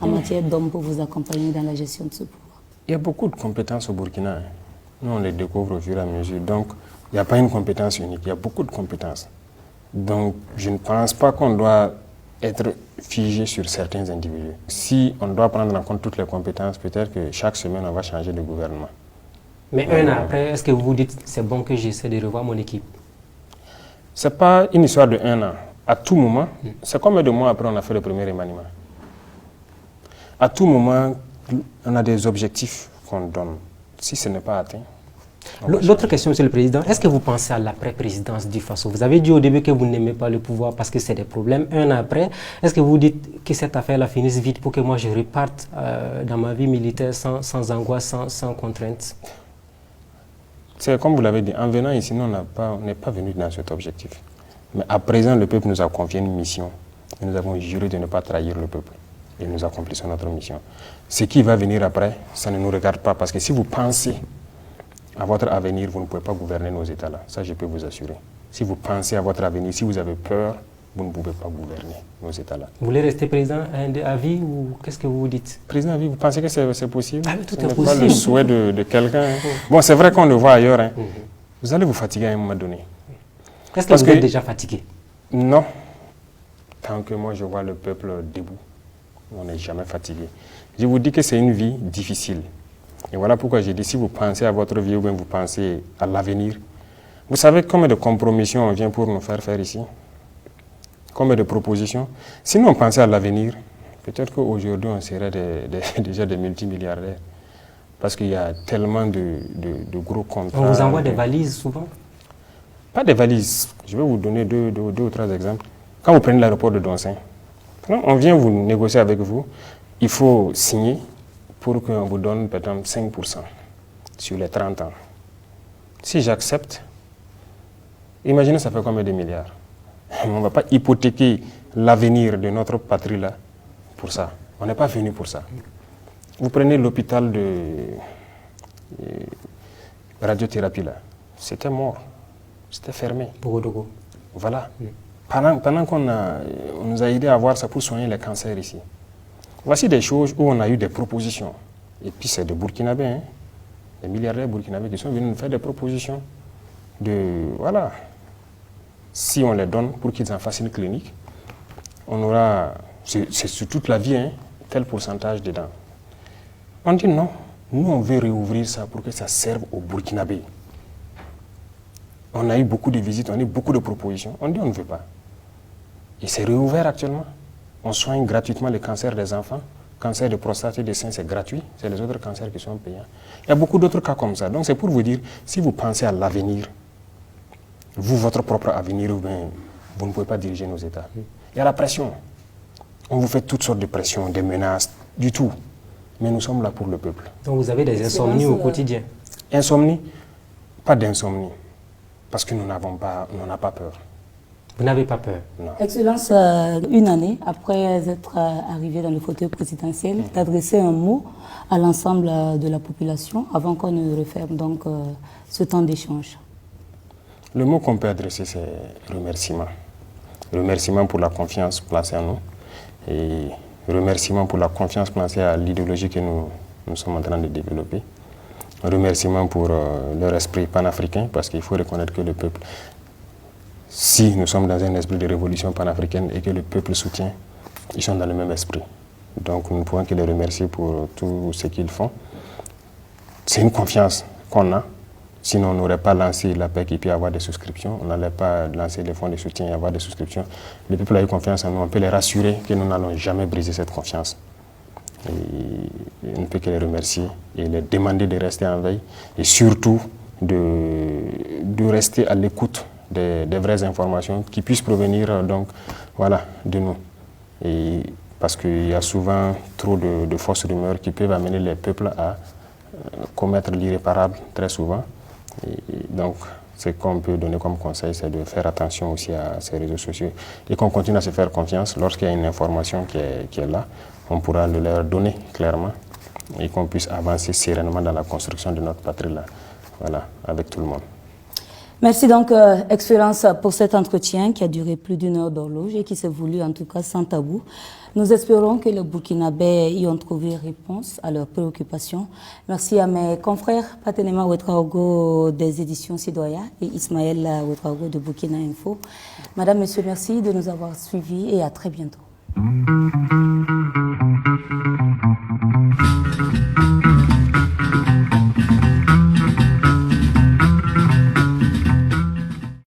en matière d'hommes pour vous accompagner dans la gestion de ce pouvoir? Il y a beaucoup de compétences au Burkina. Nous, on les découvre au fur et à mesure. Donc, il n'y a pas une compétence unique, il y a beaucoup de compétences. Donc, je ne pense pas qu'on doit être figé sur certains individus. Si on doit prendre en compte toutes les compétences, peut-être que chaque semaine, on va changer de gouvernement. Mais un an après, est-ce que vous vous dites c'est bon que j'essaie de revoir mon équipe? Ce n'est pas une histoire de un an. À tout moment, c'est combien de mois après on a fait le premier remaniement? À tout moment, on a des objectifs qu'on donne. Si ce n'est pas atteint. L'autre question, Monsieur le Président, est-ce que vous pensez à l'après-présidence du Faso? Vous avez dit au début que vous n'aimez pas le pouvoir parce que c'est des problèmes. Un an après, est-ce que vous dites que cette affaire-là finisse vite pour que moi je reparte dans ma vie militaire sans angoisse, sans contrainte? C'est comme vous l'avez dit, en venant ici, nous, on n'est pas venu dans cet objectif. Mais à présent, le peuple nous a confié une mission. Et nous avons juré de ne pas trahir le peuple. Et nous accomplissons notre mission. Ce qui va venir après, ça ne nous regarde pas. Parce que si vous pensez à votre avenir, vous ne pouvez pas gouverner nos États-là. Ça, je peux vous assurer. Si vous pensez à votre avenir, si vous avez peur, vous ne pouvez pas gouverner nos États-là. Vous voulez rester président à vie ou qu'est-ce que vous vous dites? Président à vie, vous pensez que c'est possible? Ah, tout Ce est n'est possible. pas le souhait de quelqu'un. Bon, c'est vrai qu'on le voit ailleurs. Hein. Vous allez vous fatiguer à un moment donné. Est-ce que vous êtes déjà fatigué? Non. Tant que moi, je vois le peuple debout, on n'est jamais fatigué. Je vous dis que c'est une vie difficile. Et voilà pourquoi j'ai dit, si vous pensez à votre vie ou bien vous pensez à l'avenir, vous savez combien de compromissions on vient pour nous faire ici? Combien de propositions? Si nous on pensait à l'avenir, peut-être qu'aujourd'hui on serait déjà des multimilliardaires. Parce qu'il y a tellement de gros contrats. On vous envoie des valises souvent? Pas des valises. Je vais vous donner deux ou trois exemples. Quand vous prenez l'aéroport de Donsin, on vient vous négocier avec vous, il faut signer pour qu'on vous donne peut-être 5% sur les 30 ans. Si j'accepte, imaginez ça fait combien de milliards? On ne va pas hypothéquer l'avenir de notre patrie là pour ça. On n'est pas venu pour ça. Vous prenez l'hôpital de radiothérapie là, c'était mort, c'était fermé. Bogodogo. Voilà. Pendant qu'on nous a aidé à voir ça pour soigner les cancers ici. Voici des choses où on a eu des propositions. Et puis c'est des Burkinabés, hein, des milliardaires burkinabés qui sont venus nous faire des propositions voilà. Si on les donne pour qu'ils en fassent une clinique, on aura, c'est sur toute la vie, hein, tel pourcentage dedans. On dit non, nous on veut réouvrir ça pour que ça serve aux Burkinabés. On a eu beaucoup de visites, on a eu beaucoup de propositions. On dit on ne veut pas. Et c'est réouvert actuellement. On soigne gratuitement les cancers des enfants. Cancer de prostate et de sein, c'est gratuit. C'est les autres cancers qui sont payants. Il y a beaucoup d'autres cas comme ça. Donc c'est pour vous dire, si vous pensez à l'avenir, vous, votre propre avenir, vous ne pouvez pas diriger nos États. Il y a la pression. On vous fait toutes sortes de pressions, des menaces, du tout. Mais nous sommes là pour le peuple. Donc vous avez des insomnies au quotidien? Insomnie? Pas d'insomnie. Parce que nous n'avons pas peur. Vous n'avez pas peur? Non. Excellence, une année après être arrivé dans le fauteuil présidentiel, d'adresser un mot à l'ensemble de la population avant qu'on ne referme donc ce temps d'échange. Le mot qu'on peut adresser, c'est remerciement. Remerciement pour la confiance placée en nous et remerciement pour la confiance placée à l'idéologie que nous sommes en train de développer. Remerciement pour leur esprit panafricain, parce qu'il faut reconnaître que le peuple, si nous sommes dans un esprit de révolution panafricaine et que le peuple soutient, ils sont dans le même esprit. Donc nous ne pouvons que les remercier pour tout ce qu'ils font. C'est une confiance qu'on a. Sinon, on n'aurait pas lancé la PEC et puis avoir des souscriptions. On n'allait pas lancer les fonds de soutien et avoir des souscriptions. Le peuple a eu confiance en nous. On peut les rassurer que nous n'allons jamais briser cette confiance. Et on ne peut que les remercier et les demander de rester en veille et surtout de rester à l'écoute des vraies informations qui puissent provenir donc, voilà, de nous. Et parce qu'il y a souvent trop de fausses rumeurs qui peuvent amener les peuples à commettre l'irréparable très souvent. Et donc, ce qu'on peut donner comme conseil, c'est de faire attention aussi à ces réseaux sociaux et qu'on continue à se faire confiance. Lorsqu'il y a une information qui est là, on pourra le leur donner clairement et qu'on puisse avancer sereinement dans la construction de notre patrie là, voilà, avec tout le monde. Merci donc, Excellence, pour cet entretien qui a duré plus d'une heure d'horloge et qui s'est voulu en tout cas sans tabou. Nous espérons que les Burkinabés y ont trouvé réponse à leurs préoccupations. Merci à mes confrères Patenema Ouetraogo des éditions Sidoya et Ismaël Ouetraogo de Burkina Info. Madame, Monsieur, merci de nous avoir suivis et à très bientôt.